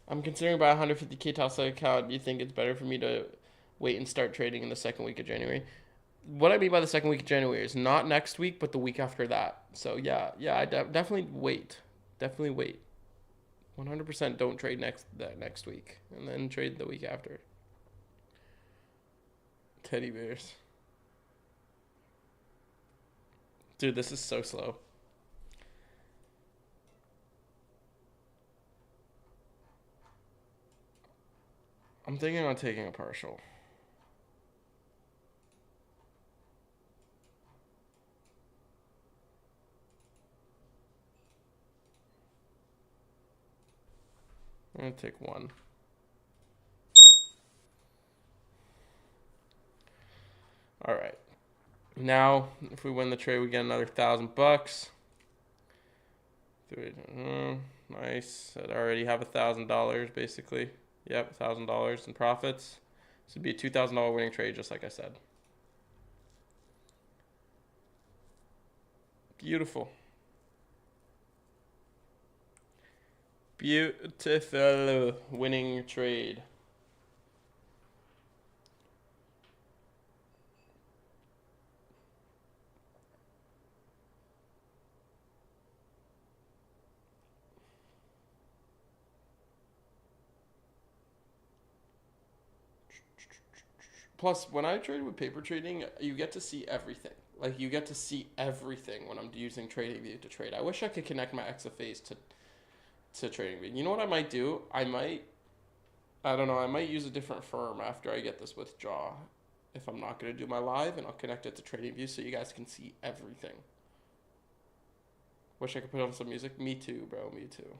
I'm considering buying 150K Tesla account. Do you think it's better for me to wait and start trading in the second week of January? What I mean by the second week of January is not next week, but the week after that. So yeah, I definitely wait. Definitely wait. 100% don't trade next week, and then trade the week after. Teddy bears. Dude, this is so slow. I'm thinking on taking a partial. I'm gonna take one. All right. Now, if we win the trade, we get another $1,000. Nice. I already have $1,000 basically. Yep, $1,000 in profits. This would be a $2,000 winning trade, just like I said. Beautiful. Beautiful winning trade. Plus, when I trade with paper trading, you get to see everything. Like, you get to see everything when I'm using TradingView to trade. I wish I could connect my XFAs to TradingView. You know what I might do? I don't know, I might use a different firm after I get this withdraw. If I'm not going to do my live, and I'll connect it to TradingView so you guys can see everything. Wish I could put on some music. Me too, bro. Me too.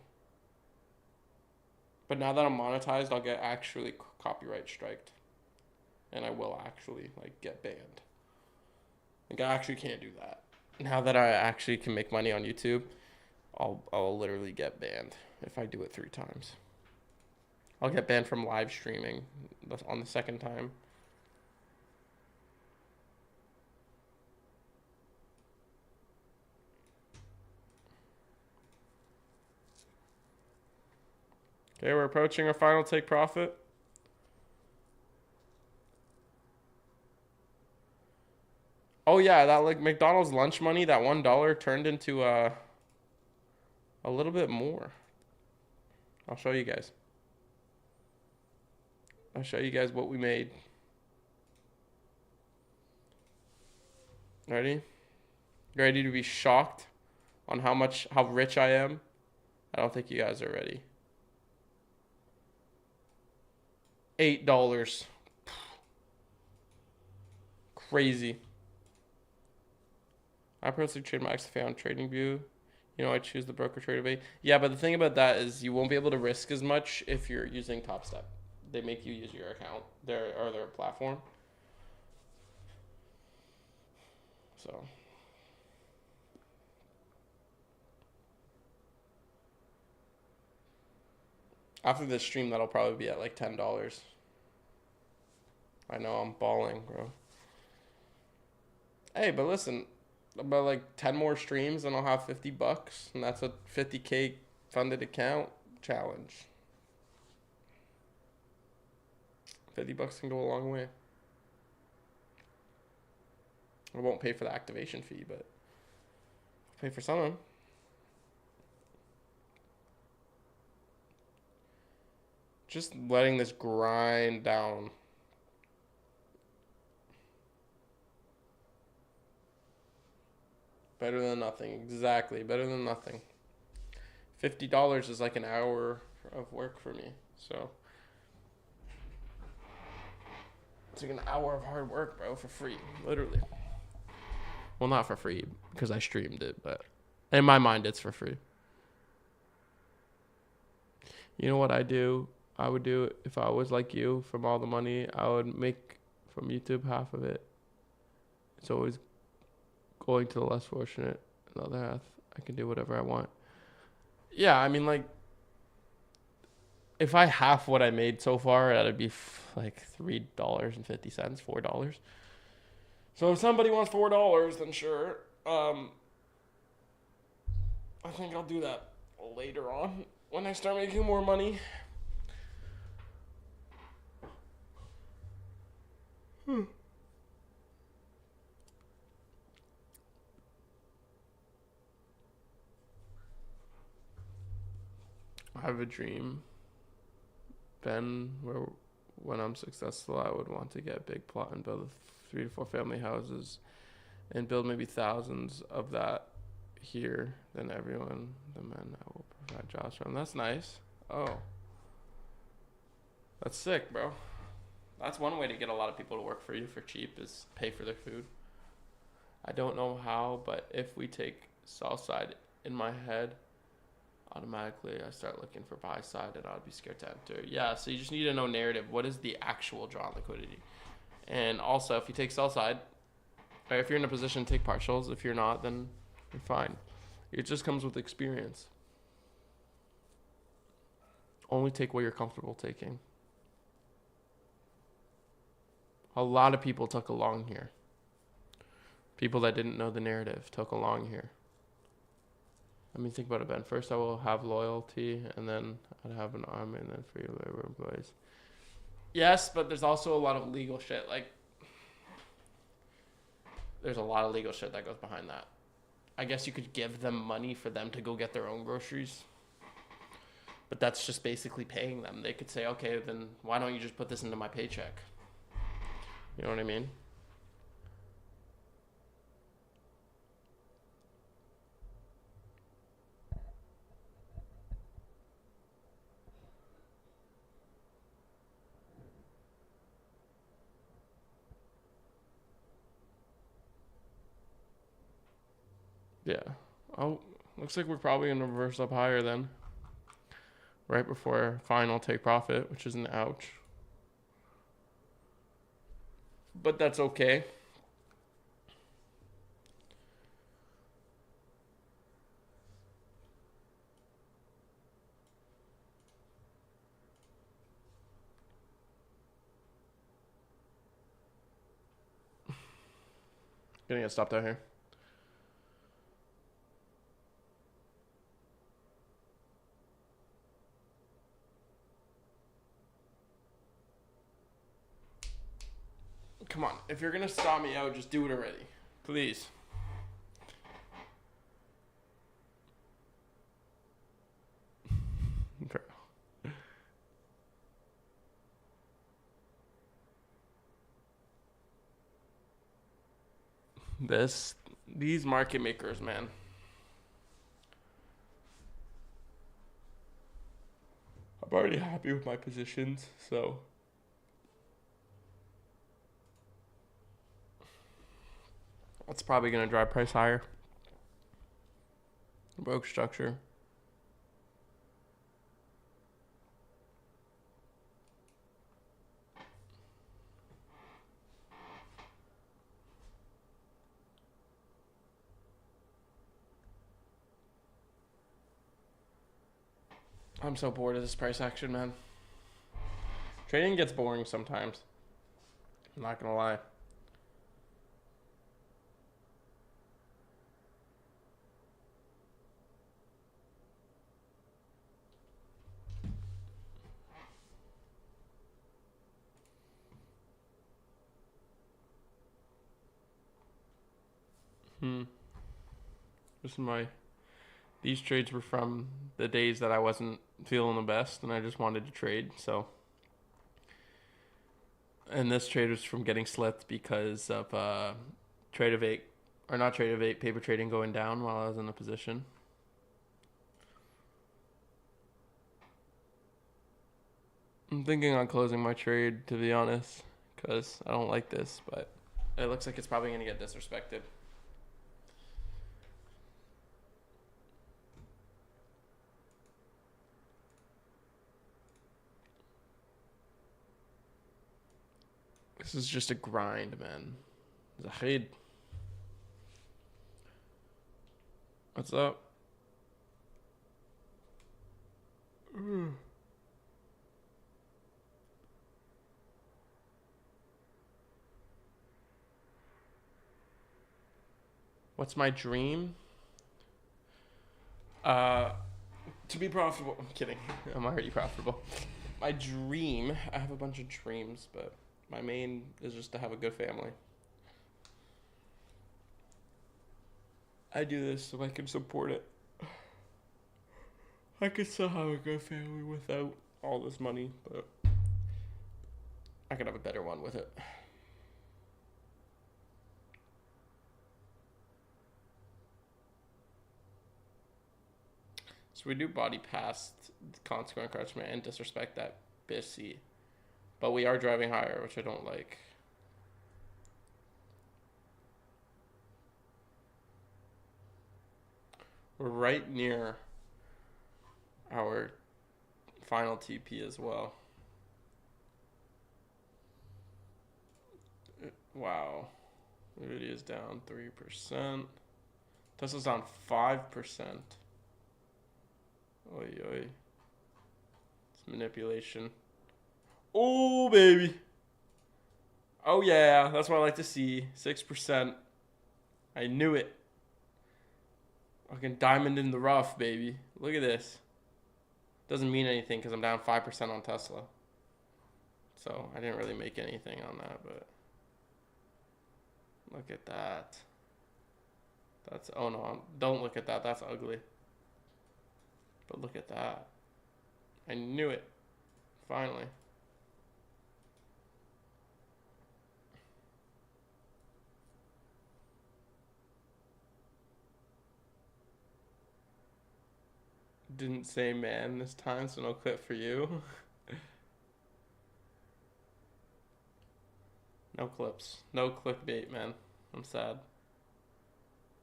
But now that I'm monetized, I'll get actually copyright striked. And I will actually, like, get banned. Like, I actually can't do that. Now that I actually can make money on YouTube, I'll literally get banned if I do it 3 times. I'll get banned from live streaming on the second time. Okay, we're approaching our final take profit. Oh yeah, that like McDonald's lunch money, that $1 turned into a little bit more. I'll show you guys. I'll show you guys what we made. Ready? Ready to be shocked on how rich I am? I don't think you guys are ready. $8. Crazy. I personally trade my XFA on TradingView. You know, I choose the broker trade away. Yeah, but the thing about that is you won't be able to risk as much if you're using Top Step. They make you use your account, their platform. So after this stream, that'll probably be at like $10. I know I'm balling, bro. Hey, but listen, about like 10 more streams and I'll have $50, and that's a 50K funded account challenge. $50 can go a long way. I won't pay for the activation fee, but I'll pay for some of them. Just letting this grind down. Better than nothing. Exactly. Better than nothing. $50 is like an hour of work for me. So it's like an hour of hard work, bro, for free. Literally. Well, not for free because I streamed it, but in my mind, it's for free. You know what I do? I would do if I was like you. From all the money, I would make from YouTube half of it. It's always going to the less fortunate. The other half, I can do whatever I want. Yeah, I mean, like, if I half what I made so far, that'd be like $3.50, $4. So if somebody wants $4, then sure. I think I'll do that later on when I start making more money. I have a dream, Ben, where when I'm successful, I would want to get a big plot and build 3 to 4 family houses and build maybe thousands of that here. Then everyone, the men, I will provide jobs from. That's nice. Oh, that's sick, bro. That's one way to get a lot of people to work for you for cheap is pay for their food. I don't know how, but if we take south side in my head, automatically I start looking for buy side and I'd be scared to enter. Yeah, so you just need to know narrative. What is the actual draw on liquidity? And also, if you take sell side, or if you're in a position to take partials, if you're not, then you're fine. It just comes with experience. Only take what you're comfortable taking. A lot of people took a long here. People that didn't know the narrative took a long here. I mean, think about it, Ben. First, I will have loyalty, and then I'd have an army, and then free labor employees. Yes, but there's also a lot of legal shit. Like, there's a lot of legal shit that goes behind that. I guess you could give them money for them to go get their own groceries. But that's just basically paying them. They could say, okay, then why don't you just put this into my paycheck? You know what I mean? Yeah. Oh, looks like we're probably going to reverse up higher then. Right before final take profit, which is an ouch. But that's okay. Gonna get stopped out here. Come on. If you're gonna stop me out, just do it already. Please. These market makers, man. I'm already happy with my positions, so that's probably gonna drive price higher. Broke structure. I'm so bored of this price action, man. Trading gets boring sometimes. I'm not gonna lie. This is my. These trades were from the days that I wasn't feeling the best and I just wanted to trade. So, and this trade was from getting slipped because of trade of 8 Or not trade, paper trading going down while I was in the position. I'm thinking on closing my trade, to be honest, because I don't like this, but it looks like it's probably going to get disrespected. This is just a grind, man. Zahid. What's up? What's my dream? To be profitable. I'm kidding. I'm already profitable. My dream, I have a bunch of dreams, but my main is just to have a good family. I do this so I can support it. I could still have a good family without all this money, but I could have a better one with it. So we do body past consequent encroachment and disrespect that busy. But we are driving higher, which I don't like. We're right near our final TP as well. Wow. It is down 3%. Tesla's down 5%. Oi, oi. It's manipulation. Oh, baby. Oh, yeah. That's what I like to see. 6%. I knew it. Fucking diamond in the rough, baby. Look at this. Doesn't mean anything because I'm down 5% on Tesla. So I didn't really make anything on that, but look at that. That's, oh no, don't look at that. That's ugly. But look at that. I knew it. Finally. Didn't say man this time, so no clip for you. No clips. No clickbait, man. I'm sad.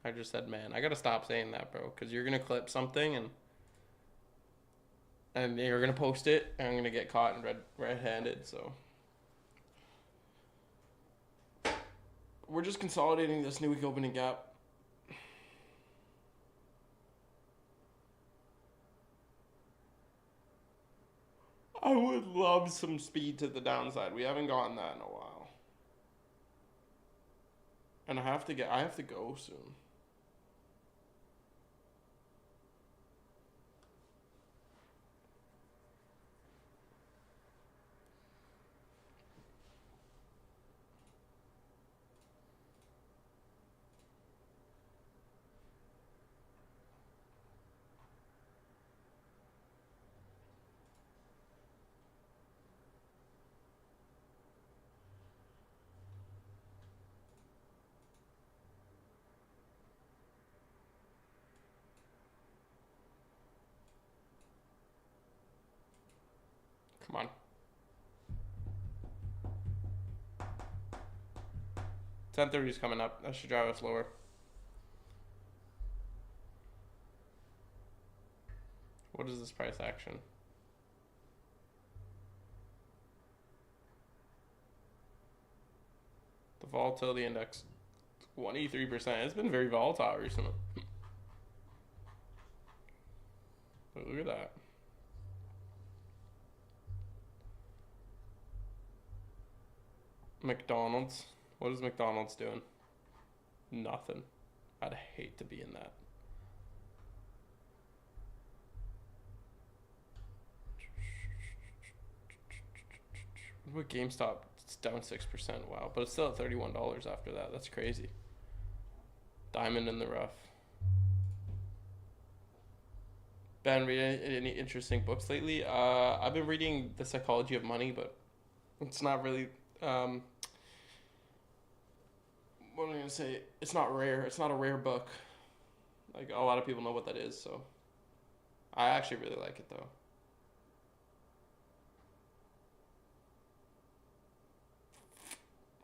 I just said man. I gotta stop saying that, bro, because you're gonna clip something and you're gonna post it, and I'm gonna get caught in red-handed. So we're just consolidating this new week opening gap. I would love some speed to the downside. We haven't gotten that in a while, and I have to go soon. Come on. 10:30 is coming up. That should drive us lower. What is this price action? The volatility index, 23%. It's been very volatile recently. Look at that. McDonald's. What is McDonald's doing? Nothing. I'd hate to be in that. What about GameStop? It's down 6%. Wow. But it's still at $31 after that. That's crazy. Diamond in the rough. Ben, read any interesting books lately? I've been reading The Psychology of Money, but it's not really... what what am I gonna say? It's not rare. It's not a rare book. Like a lot of people know what that is, so I actually really like it though.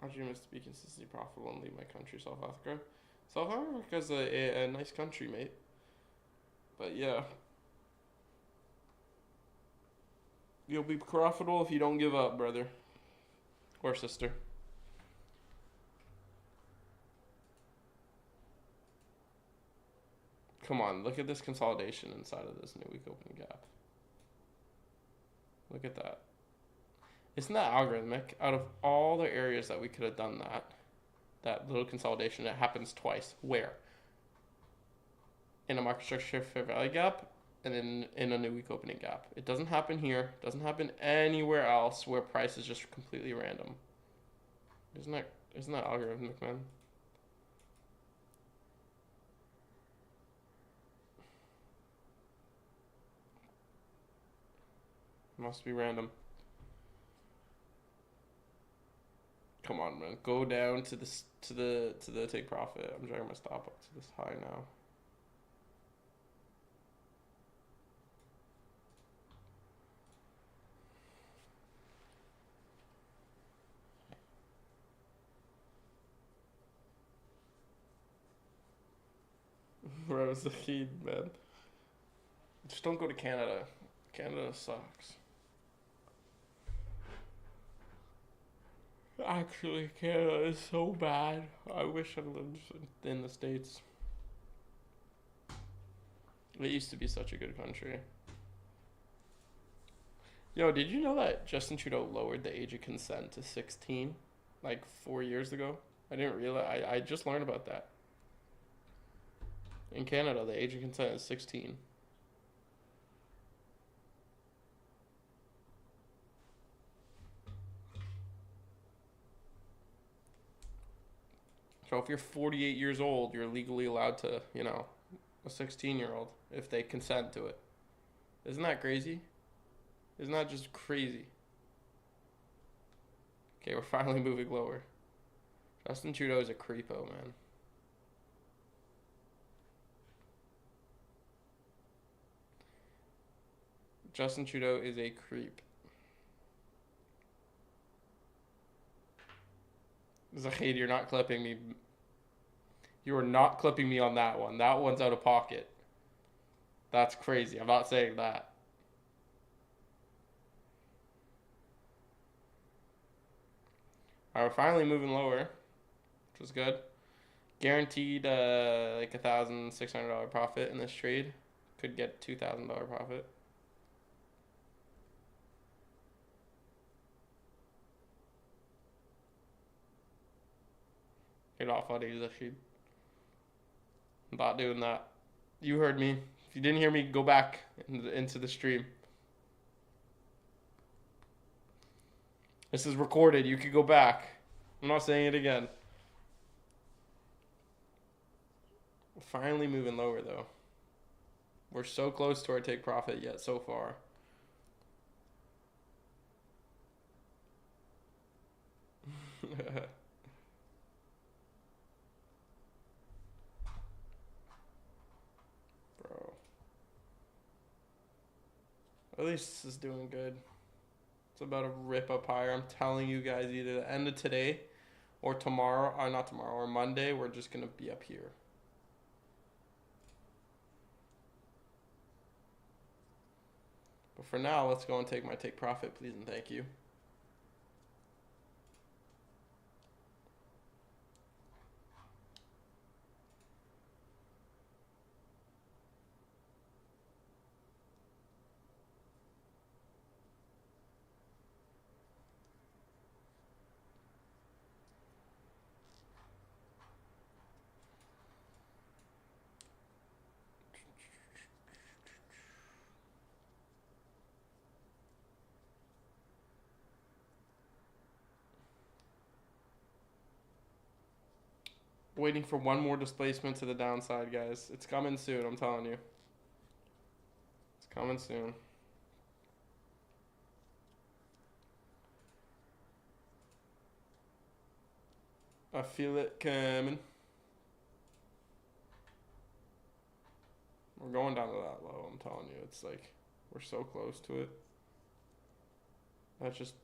Our dream is to be consistently profitable and leave my country, South Africa. South Africa is a nice country, mate. But yeah, you'll be profitable if you don't give up, brother or sister. Come on, look at this consolidation inside of this new week opening gap. Look at that. Isn't that algorithmic? Out of all the areas that we could have done that little consolidation, it happens twice. Where? In a market structure fair value gap and in a new week opening gap. It doesn't happen here. It doesn't happen anywhere else where price is just completely random. Isn't that algorithmic, man? Must be random. Come on, man. Go down to the take profit. I'm dragging my stop up to this high now. Where was the key, man? Just don't go to Canada. Canada sucks. Actually, Canada is so bad. I wish I lived in the States. It used to be such a good country. Yo, did you know that Justin Trudeau lowered the age of consent to 16 like 4 years ago? I didn't realize. I just learned about that. In Canada, the age of consent is 16. So if you're 48 years old, you're legally allowed to, a 16-year-old if they consent to it. Isn't that crazy? Isn't that just crazy? Okay, we're finally moving lower. Justin Trudeau is a creepo, man. Justin Trudeau is a creep. Zahid, you're not clipping me. You are not clipping me on that one. That one's out of pocket. That's crazy. I'm not saying that. Alright, we're finally moving lower, which was good. Guaranteed like $1,600 profit in this trade. Could get $2,000 profit. Get off on these, Zahid. I'm not doing that. You heard me. If you didn't hear me, go back into the stream. This is recorded. You could go back. I'm not saying it again. We're finally moving lower, though. We're so close to our take profit yet so far. Bro. At least this is doing good. It's about to rip up higher. I'm telling you guys, either the end of today or tomorrow, or not tomorrow, or Monday, we're just going to be up here. But for now, let's go and take my take profit, please and thank you. Waiting for one more displacement to the downside, guys. It's coming soon, I'm telling you. It's coming soon. I feel it coming. We're going down to that low, I'm telling you. It's like, we're so close to it. That just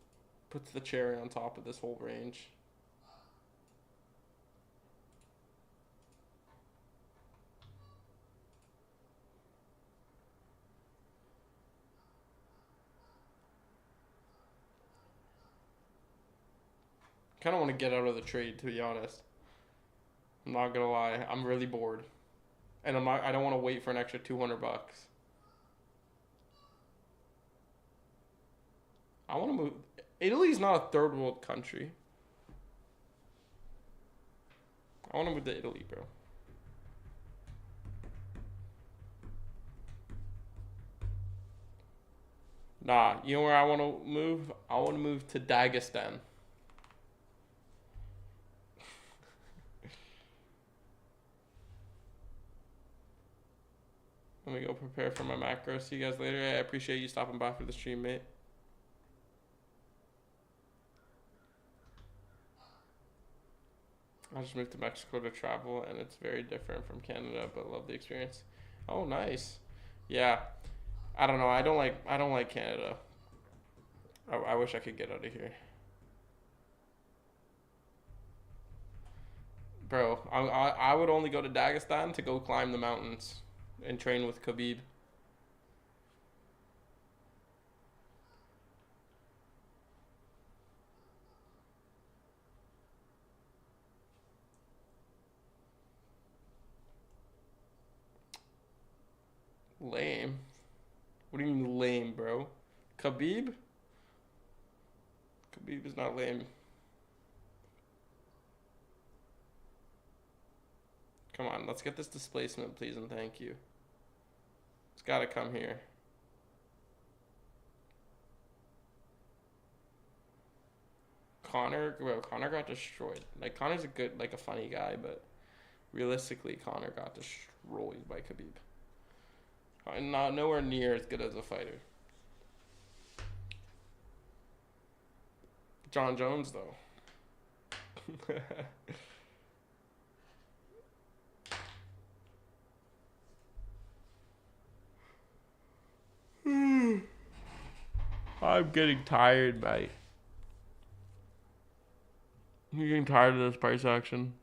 puts the cherry on top of this whole range. Kind of want to get out of the trade, to be honest. I'm not gonna lie. I'm really bored, and I don't want to wait for an extra 200 bucks. I want to move. Italy's not a third world country. I want to move to Italy, bro. Nah, you know where I want to move? I want to move to Dagestan. Let me go prepare for my macro. See you guys later. I appreciate you stopping by for the stream, mate. I just moved to Mexico to travel, and it's very different from Canada, but love the experience. Oh, nice. Yeah, I don't know. I don't like Canada. I wish I could get out of here, bro. I would only go to Dagestan to go climb the mountains and train with Khabib. Lame. What do you mean lame, bro? Khabib? Khabib is not lame. Come on, let's get this displacement, please, and thank you. It's got to come here. Connor got destroyed. Like, Connor's a funny guy, but realistically, Connor got destroyed by Khabib. Not nowhere near as good as a fighter. John Jones, though. I'm getting tired, mate. You're getting tired of this price action.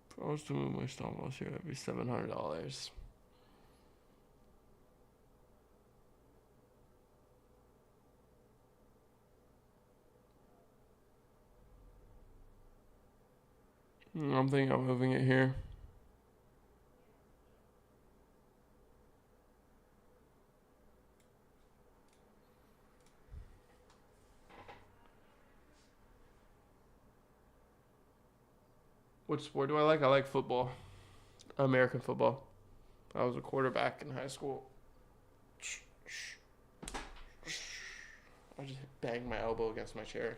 If I was to move my stop loss here, that'd be $700. I'm thinking of moving it here. Which sport do I like? I like football. American football. I was a quarterback in high school. I just banged my elbow against my chair.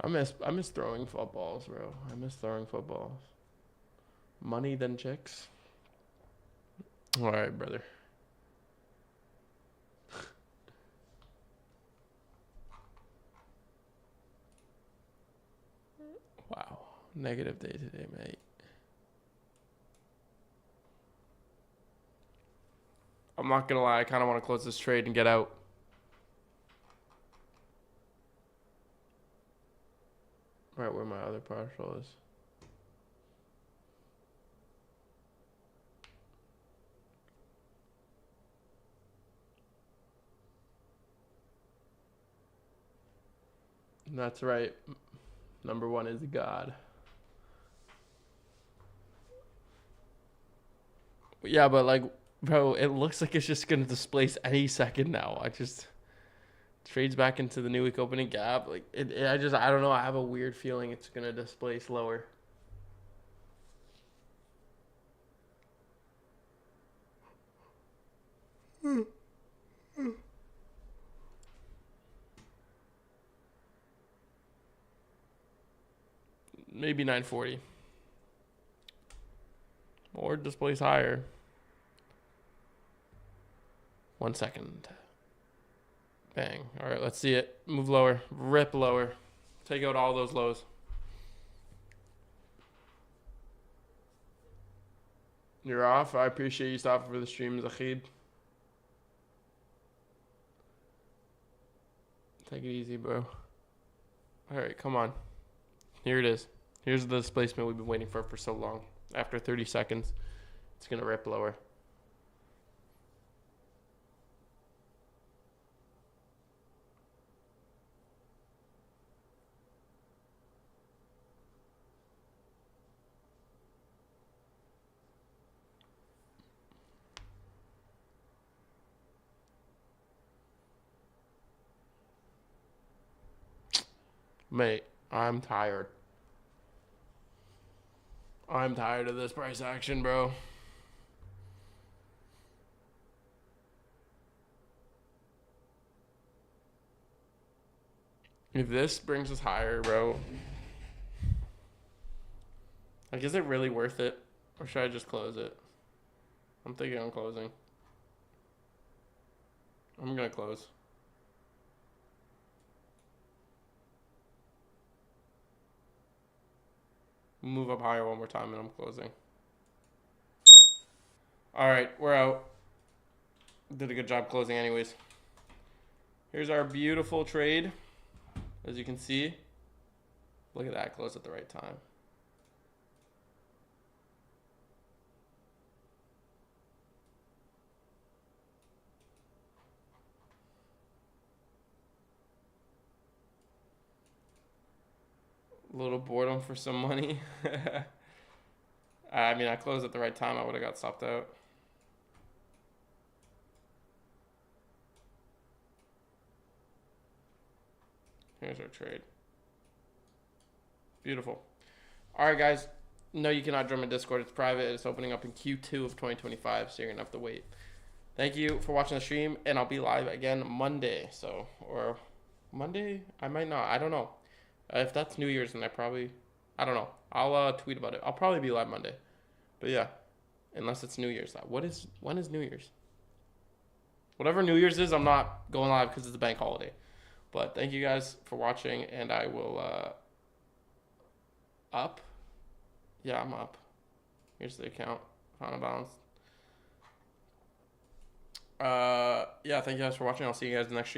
I miss throwing footballs, bro. I miss throwing footballs. Money then chicks. All right, brother. Wow. Negative day today, mate. I'm not gonna lie, I kind of want to close this trade and get out. Right where my other partial is. That's right. Number one is God. Yeah, but like, bro, it looks like it's just gonna displace any second now. Trades back into the new week opening gap. Like I don't know. I have a weird feeling it's gonna displace lower. Maybe 940. Or displace higher. 1 second. Bang. All right, let's see it. Move lower. Rip lower. Take out all those lows. You're off. I appreciate you stopping for the stream, Zahid. Take it easy, bro. All right, come on. Here it is. Here's the displacement we've been waiting for so long. After 30 seconds, it's going to rip lower. Mate, I'm tired. I'm tired of this price action, bro. If this brings us higher, bro, like, is it really worth it? Or should I just close it? I'm thinking I'm closing. I'm going to close. Move up higher one more time and I'm closing. All right, we're out. Did a good job closing anyways. Here's our beautiful trade. As you can see, look at that, close at the right time. A little boredom for some money. I mean, I closed at the right time. I would have got stopped out. Here's our trade. Beautiful. All right, guys. No, you cannot join my Discord. It's private. It's opening up in Q2 of 2025, so you're going to have to wait. Thank you for watching the stream, and I'll be live again Monday. So, or Monday? I might not. I don't know. If that's New Year's, then I don't know. I'll tweet about it. I'll probably be live Monday. But yeah, unless it's New Year's. When is New Year's? Whatever New Year's is, I'm not going live because it's a bank holiday. But thank you guys for watching, and I will up. Yeah, I'm up. Here's the account. Final balance. Yeah, thank you guys for watching. I'll see you guys in the next stream.